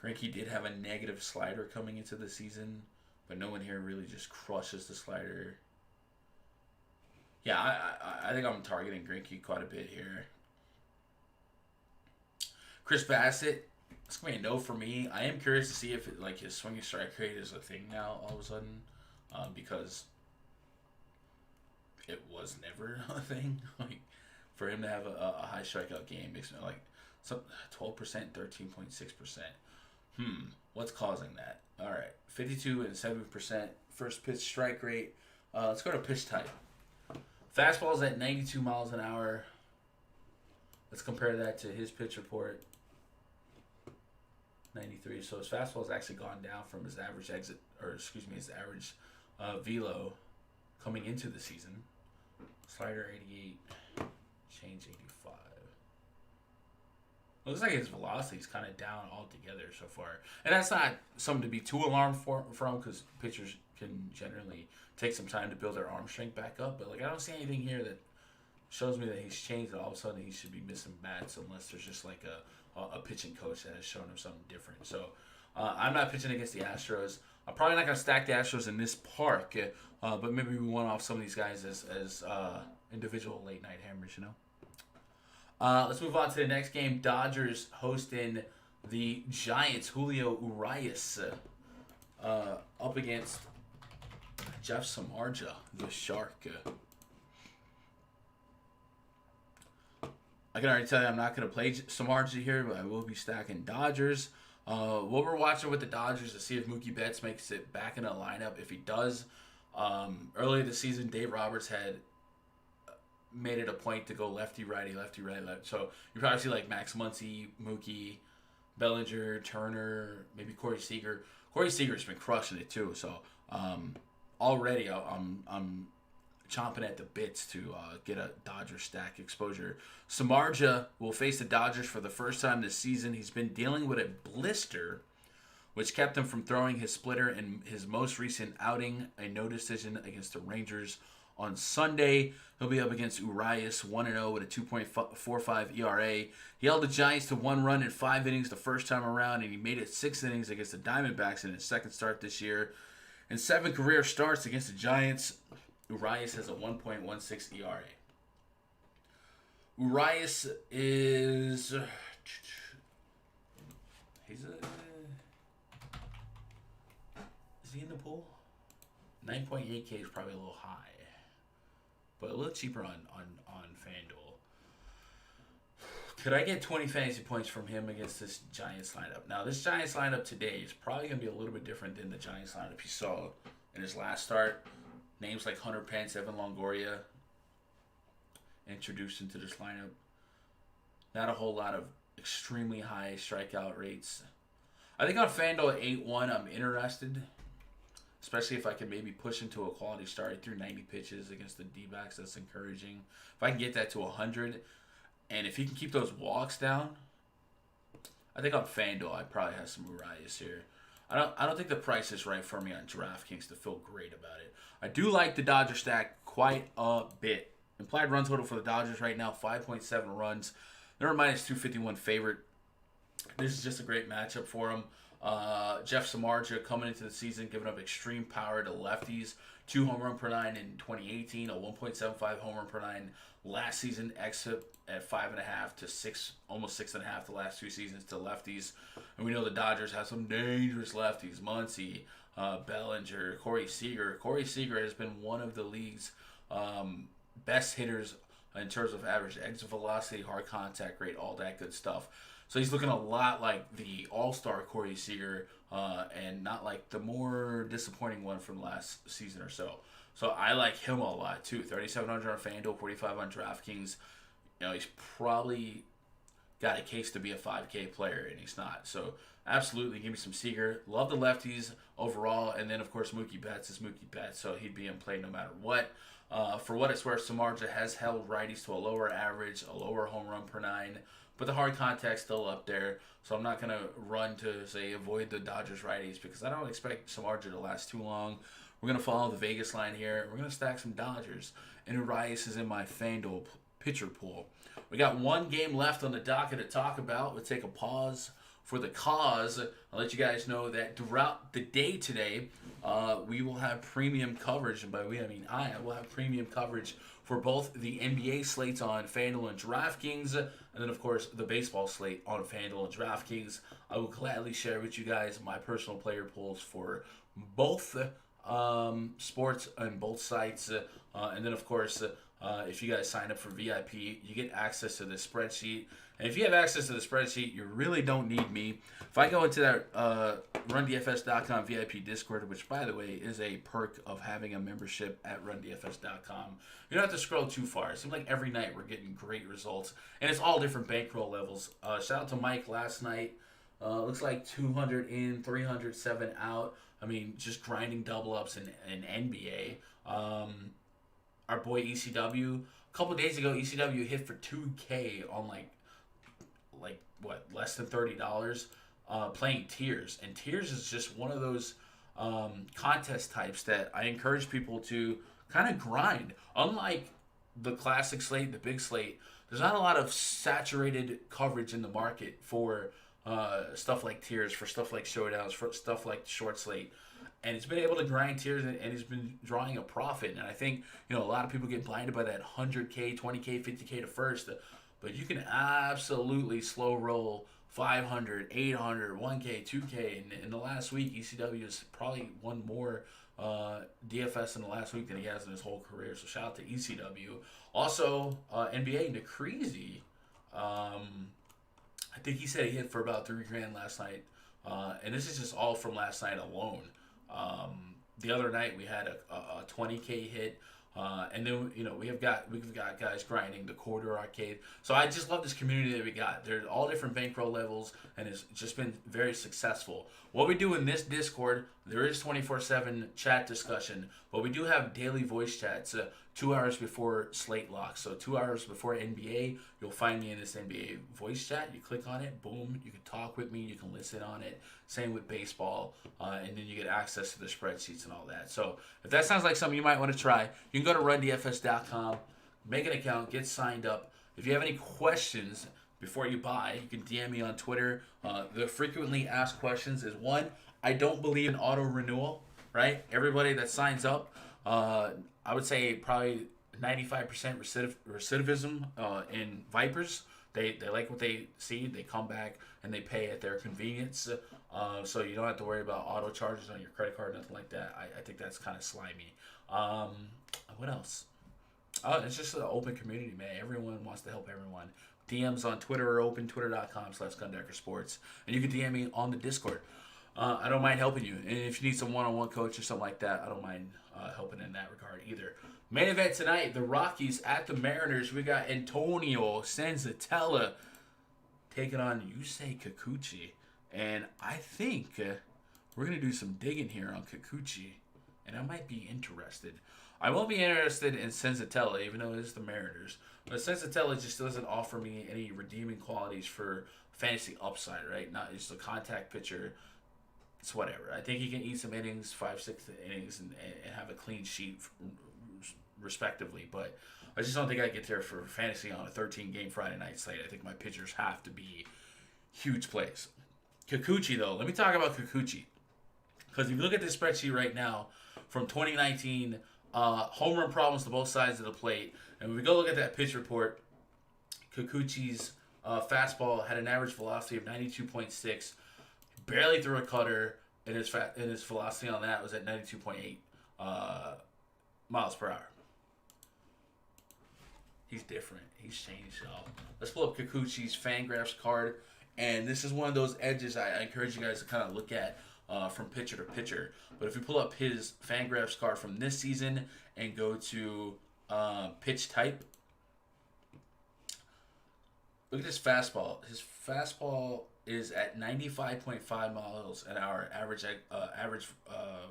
Greinke did have a negative slider coming into the season, but no one here really just crushes the slider. Yeah, I think I'm targeting Greinke quite a bit here. Chris Bassett, it's going to be a no for me. I am curious to see if his swinging strike rate is a thing now all of a sudden, because it was never a thing. Like for him to have a high strikeout game makes me like 12%, 13.6%. What's causing that? All right, 52 and 7% first pitch strike rate. Let's go to pitch type. Fastball's at 92 miles an hour. Let's compare that to his pitch report. 93. So his fastball's actually gone down from his average his average velo coming into the season. Slider 88, change 85. Looks like his velocity's kind of down altogether so far. And that's not something to be too alarmed from because pitchers can generally take some time to build their arm strength back up. But I don't see anything here that shows me that he's changed and all of a sudden he should be missing bats unless there's just like a pitching coach that has shown him something different. So I'm not pitching against the Astros. I'm probably not going to stack the Astros in this park, but maybe we want off some of these guys as individual late night hammers, you know. Let's move on to the next game. Dodgers hosting the Giants. Julio Urias up against Jeff Samardzija, the Shark. I can already tell you I'm not going to play Samardzija here, but I will be stacking Dodgers. What we're watching with the Dodgers to see if Mookie Betts makes it back in the lineup. If he does, earlier this season, Dave Roberts had made it a point to go lefty, righty, lefty, righty, left. So you probably see like Max Muncy, Mookie, Bellinger, Turner, maybe Corey Seager. Corey Seager's been crushing it too. So already I'm chomping at the bits to get a Dodger stack exposure. Samardzija will face the Dodgers for the first time this season. He's been dealing with a blister, which kept him from throwing his splitter in his most recent outing, a no decision against the Rangers on Sunday. He'll be up against Urias, 1-0 with a 2.45 ERA. He held the Giants to 1 run in 5 innings the first time around, and he made it 6 innings against the Diamondbacks in his second start this year. In 7 career starts against the Giants, Urias has a 1.16 ERA. Urias is... Is he in the pool? 9.8K is probably a little high, but a little cheaper on FanDuel. Could I get 20 fantasy points from him against this Giants lineup? Now, this Giants lineup today is probably going to be a little bit different than the Giants lineup you saw in his last start. Names like Hunter Pence, Evan Longoria introduced into this lineup. Not a whole lot of extremely high strikeout rates. I think on FanDuel at 8-1, I'm interested. Especially if I can maybe push into a quality start. He threw 90 pitches against the D-backs. That's encouraging. If I can get that to 100, and if he can keep those walks down, I think on FanDuel I probably have some Urias here. I don't think the price is right for me on DraftKings to feel great about it. I do like the Dodger stack quite a bit. Implied run total for the Dodgers right now, 5.7 runs. They're a minus 251 favorite. This is just a great matchup for him. Jeff Samardzija coming into the season, giving up extreme power to lefties. 2 home run per 9 in 2018, a 1.75 home run per 9 last season, exit at 5.5 to 6, almost 6.5 the last 2 seasons to lefties. And we know the Dodgers have some dangerous lefties. Muncy, Bellinger, Corey Seager. Corey Seager has been one of the league's best hitters in terms of average exit velocity, hard contact rate, all that good stuff. So he's looking a lot like the all-star Corey Seager and not like the more disappointing one from last season or so. So I like him a lot too. 3,700 on FanDuel, 45 on DraftKings. You know, he's probably got a case to be a 5K player, and he's not. So absolutely, give me some Seager. Love the lefties overall. And then, of course, Mookie Betts is Mookie Betts, so he'd be in play no matter what. For what it's worth, Samardzija has held righties to a lower average, a lower home run per 9. But the hard contact's still up there, so I'm not going to run to, say, avoid the Dodgers righties because I don't expect Samardzija to last too long. We're going to follow the Vegas line here. We're going to stack some Dodgers. And Urias is in my FanDuel pitcher pool. We got 1 game left on the docket to talk about. We'll take a pause for the cause. I'll let you guys know that throughout the day today, we will have premium coverage. And by we, I mean I will have premium coverage for both the NBA slates on FanDuel and DraftKings, and then, of course, the baseball slate on FanDuel and DraftKings. I will gladly share with you guys my personal player pools for both sports on both sites. And then, of course, if you guys sign up for VIP, you get access to the spreadsheet. And if you have access to the spreadsheet, you really don't need me. If I go into that RunDFS.com VIP Discord, which, by the way, is a perk of having a membership at RunDFS.com, you don't have to scroll too far. It seems like every night we're getting great results. And it's all different bankroll levels. Shout out to Mike last night. Looks like 200 in, 307 out. I mean, just grinding double-ups in NBA. Our boy ECW, a couple days ago, ECW hit for 2K on less than $30 playing Tiers. And Tiers is just one of those contest types that I encourage people to kind of grind. Unlike the classic slate, the big slate, there's not a lot of saturated coverage in the market for stuff like Tiers, for stuff like Showdowns, for stuff like Short Slate. And he's been able to grind Tiers, and he's been drawing a profit. And I think, a lot of people get blinded by that 100K, 20K, 50K to first. But you can absolutely slow roll 500, 800, 1K, 2K. And in the last week, ECW has probably won more DFS in the last week than he has in his whole career. So shout out to ECW. Also, NBA, Nakrizi. I think he said he hit for about $3,000 last night. And this is just all from last night alone. The other night we had a 20K hit And then we've got guys grinding the corridor arcade. So I just love this community that we got. They're all different bankroll levels, and it's just been very successful. What we do in this Discord, there is 24/7 chat discussion, but we do have daily voice chats. 2 hours before slate lock. So 2 hours before NBA, you'll find me in this NBA voice chat. You click on it, boom, you can talk with me, you can listen on it. Same with baseball, and then you get access to the spreadsheets and all that. So if that sounds like something you might want to try, you can go to rundfs.com, make an account, get signed up. If you have any questions before you buy, you can DM me on Twitter. The frequently asked questions is one, I don't believe in auto renewal, right? Everybody that signs up, I would say probably 95% recidivism in Vipers. They like what they see. They come back and they pay at their convenience. So you don't have to worry about auto charges on your credit card, nothing like that. I think that's kind of slimy. What else? It's just an open community, man. Everyone wants to help everyone. DMs on Twitter are open, twitter.com/GundeckerSports. And you can DM me on the Discord. I don't mind helping you. And if you need some one-on-one coach or something like that, I don't mind helping in that regard either. Main event tonight, the Rockies at the Mariners. We got Antonio Senzatella taking on Yusei Kikuchi. And I think we're going to do some digging here on Kikuchi. And I might be interested. I won't be interested in Senzatella, even though it is the Mariners. But Senzatella just doesn't offer me any redeeming qualities for fantasy upside, right? Not just a contact pitcher. It's whatever. I think he can eat some innings, 5-6 innings, and have a clean sheet, respectively. But I just don't think I get there for fantasy on a 13-game Friday night slate. I think my pitchers have to be huge plays. Kikuchi, though. Let me talk about Kikuchi. Because if you look at this spreadsheet right now, from 2019, home run problems to both sides of the plate. And when we go look at that pitch report, Kikuchi's fastball had an average velocity of 92.6. Barely threw a cutter, and his velocity on that was at 92.8 miles per hour. He's different. He's changed, y'all. Let's pull up Kikuchi's FanGraphs card, and this is one of those edges I encourage you guys to kind of look at from pitcher to pitcher. But if we pull up his FanGraphs card from this season and go to pitch type, look at his fastball. His fastball is at 95.5 miles an hour average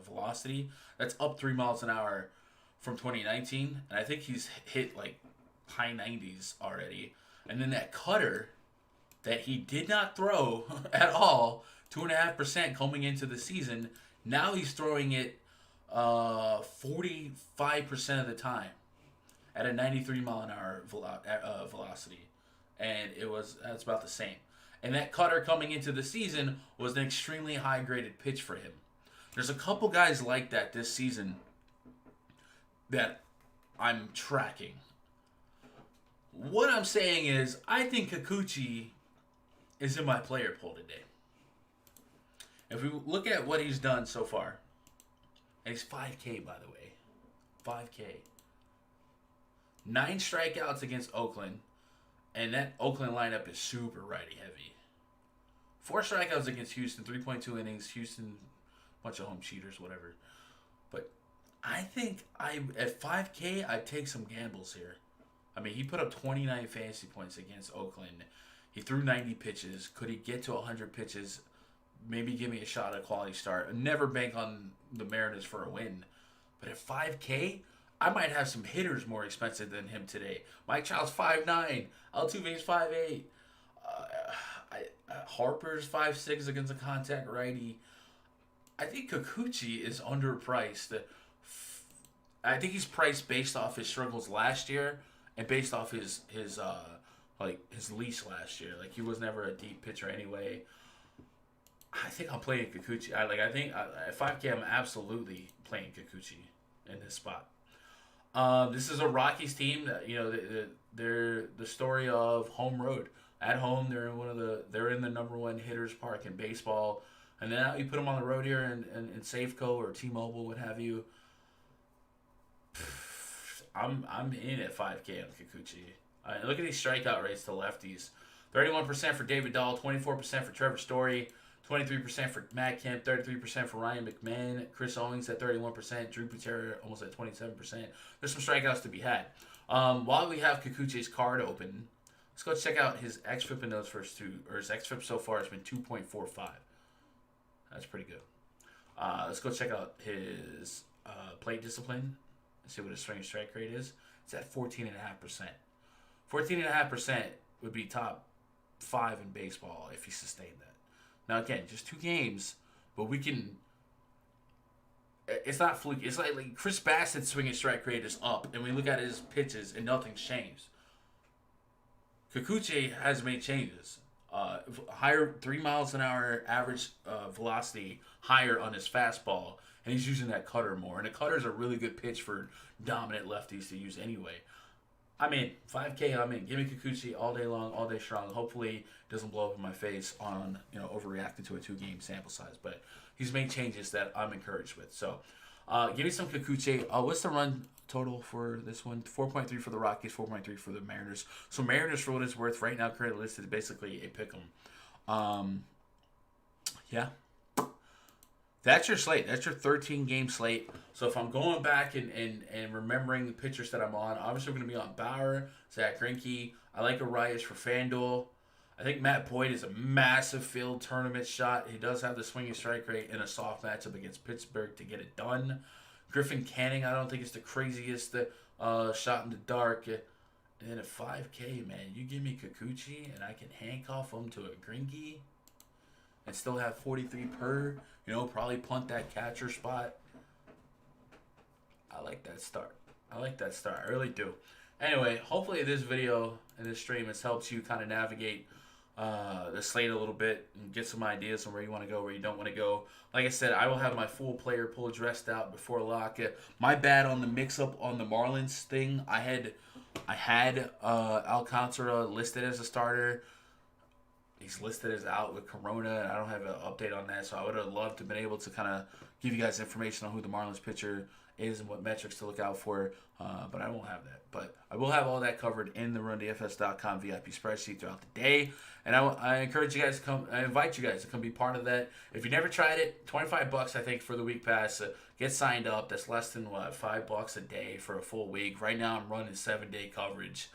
velocity. That's up 3 miles an hour from 2019, and I think he's hit like high 90s already. And then that cutter that he did not throw at all, 2.5% coming into the season, now he's throwing it 45% of the time at a 93 mile an hour velocity, and that's about the same. And that cutter coming into the season was an extremely high-graded pitch for him. There's a couple guys like that this season that I'm tracking. What I'm saying is, I think Kikuchi is in my player pool today. If we look at what he's done so far, and he's 5K, by the way. 5K. 9 strikeouts against Oakland. And that Oakland lineup is super righty heavy. 4 strikeouts against Houston, 3.2 innings. Houston, bunch of home cheaters, whatever. But I think at 5K, I'd take some gambles here. I mean, he put up 29 fantasy points against Oakland. He threw 90 pitches. Could he get to 100 pitches? Maybe give me a shot at a quality start. Never bank on the Mariners for a win. But at 5K, I might have some hitters more expensive than him today. Mike Trout's 5'9". Altuve's 5'8". Harper's 5'6" against a contact righty. I think Kikuchi is underpriced. I think he's priced based off his struggles last year and based off his leash last year. Like, he was never a deep pitcher anyway. I think I'm playing Kikuchi. I think at 5K I'm absolutely playing Kikuchi in this spot. This is a Rockies team that, they're the story of home road. At home, they're in the number one hitters park in baseball, and then you put them on the road here in Safeco or T-Mobile, what have you. I'm in at 5K on Kikuchi. Look at these strikeout rates to lefties: 31% for David Dahl, 24% for Trevor Story, 23% for Matt Kemp, 33% for Ryan McMahon, Chris Owings at 31%, Drew Patera almost at 27%. There's some strikeouts to be had. While we have Kikuchi's card open, let's go check out his xFIP in those first two, or his xFIP so far has been 2.45. That's pretty good. Let's go check out his plate discipline and see what his swing and strike rate is. It's at 14.5%. 14.5% would be top 5 in baseball if he sustained that. Now, again, just 2 games, but we can... It's not fluky. It's like Chris Bassett's swing and strike rate is up, and we look at his pitches, and nothing's changed. Kikuchi has made changes. Higher 3 miles an hour average velocity higher on his fastball, and he's using that cutter more. And the cutter is a really good pitch for dominant lefties to use anyway. I'm in. 5K, I'm in. Give me Kikuchi all day long, all day strong. Hopefully it doesn't blow up in my face on, overreacting to a 2-game sample size. But he's made changes that I'm encouraged with. So give me some Kikuchi. What's the run total for this one? 4.3 for the Rockies, 4.3 for the Mariners. So Mariners, for what it's worth, right now currently listed basically a pick'em. Yeah. That's your slate. That's your 13-game slate. So if I'm going back and remembering the pitchers that I'm on, obviously we're going to be on Bauer, Zach Greinke. I like Arias for FanDuel. I think Matt Boyd is a massive field tournament shot. He does have the swinging strike rate in a soft matchup against Pittsburgh to get it done. Griffin Canning, I don't think it's the craziest shot in the dark. And then at 5K, man, you give me Kikuchi and I can handcuff him to a Greinke and still have 43 per. Probably punt that catcher spot. I like that start. I really do. Anyway, hopefully this video and this stream has helped you kind of navigate the slate a little bit and get some ideas on where you want to go, where you don't want to go. Like I said, I will have my full player pool dressed out before lock. My bad on the mix-up on the Marlins thing. I had Alcantara listed as a starter. He's listed as out with Corona, and I don't have an update on that, so I would have loved to have been able to kind of give you guys information on who the Marlins pitcher is and what metrics to look out for, but I won't have that. But I will have all that covered in the RunDFS.com VIP spreadsheet throughout the day, and I encourage you guys to come. I invite you guys to come be part of that. If you never tried it, $25 I think for the week pass. Get signed up. That's less than $5 a day for a full week. Right now I'm running 7-day coverage.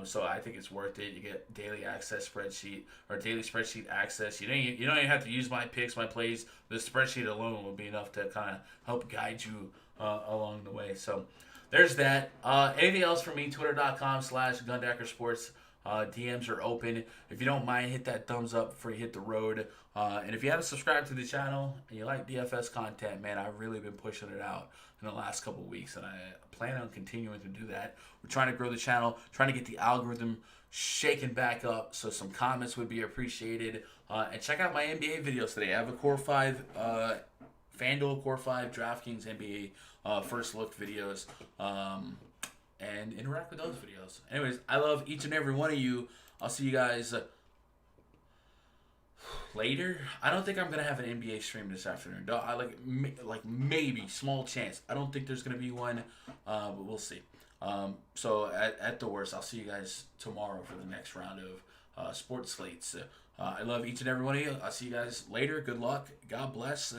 So I think it's worth it. You get daily access spreadsheet or daily spreadsheet access. You don't even have to use my picks, my plays. The spreadsheet alone will be enough to kind of help guide you along the way. So there's that. Anything else from me? Twitter.com/GundackerSports. DMs are open. If you don't mind, hit that thumbs up before you hit the road. And if you haven't subscribed to the channel and you like DFS content, man, I've really been pushing it out in the last couple of weeks, and I plan on continuing to do that. We're trying to grow the channel, trying to get the algorithm shaken back up, so some comments would be appreciated. And check out my NBA videos today. I have a Core 5, FanDuel Core 5, DraftKings NBA first look videos, and interact with those videos. Anyways, I love each and every one of you. I'll see you guys later. I don't think I'm gonna have an NBA stream this afternoon. I like maybe small chance. I don't think there's gonna be one, but we'll see. So at the worst, I'll see you guys tomorrow for the next round of sports slates. I love each and every one of you. I'll see you guys later. Good luck. God bless.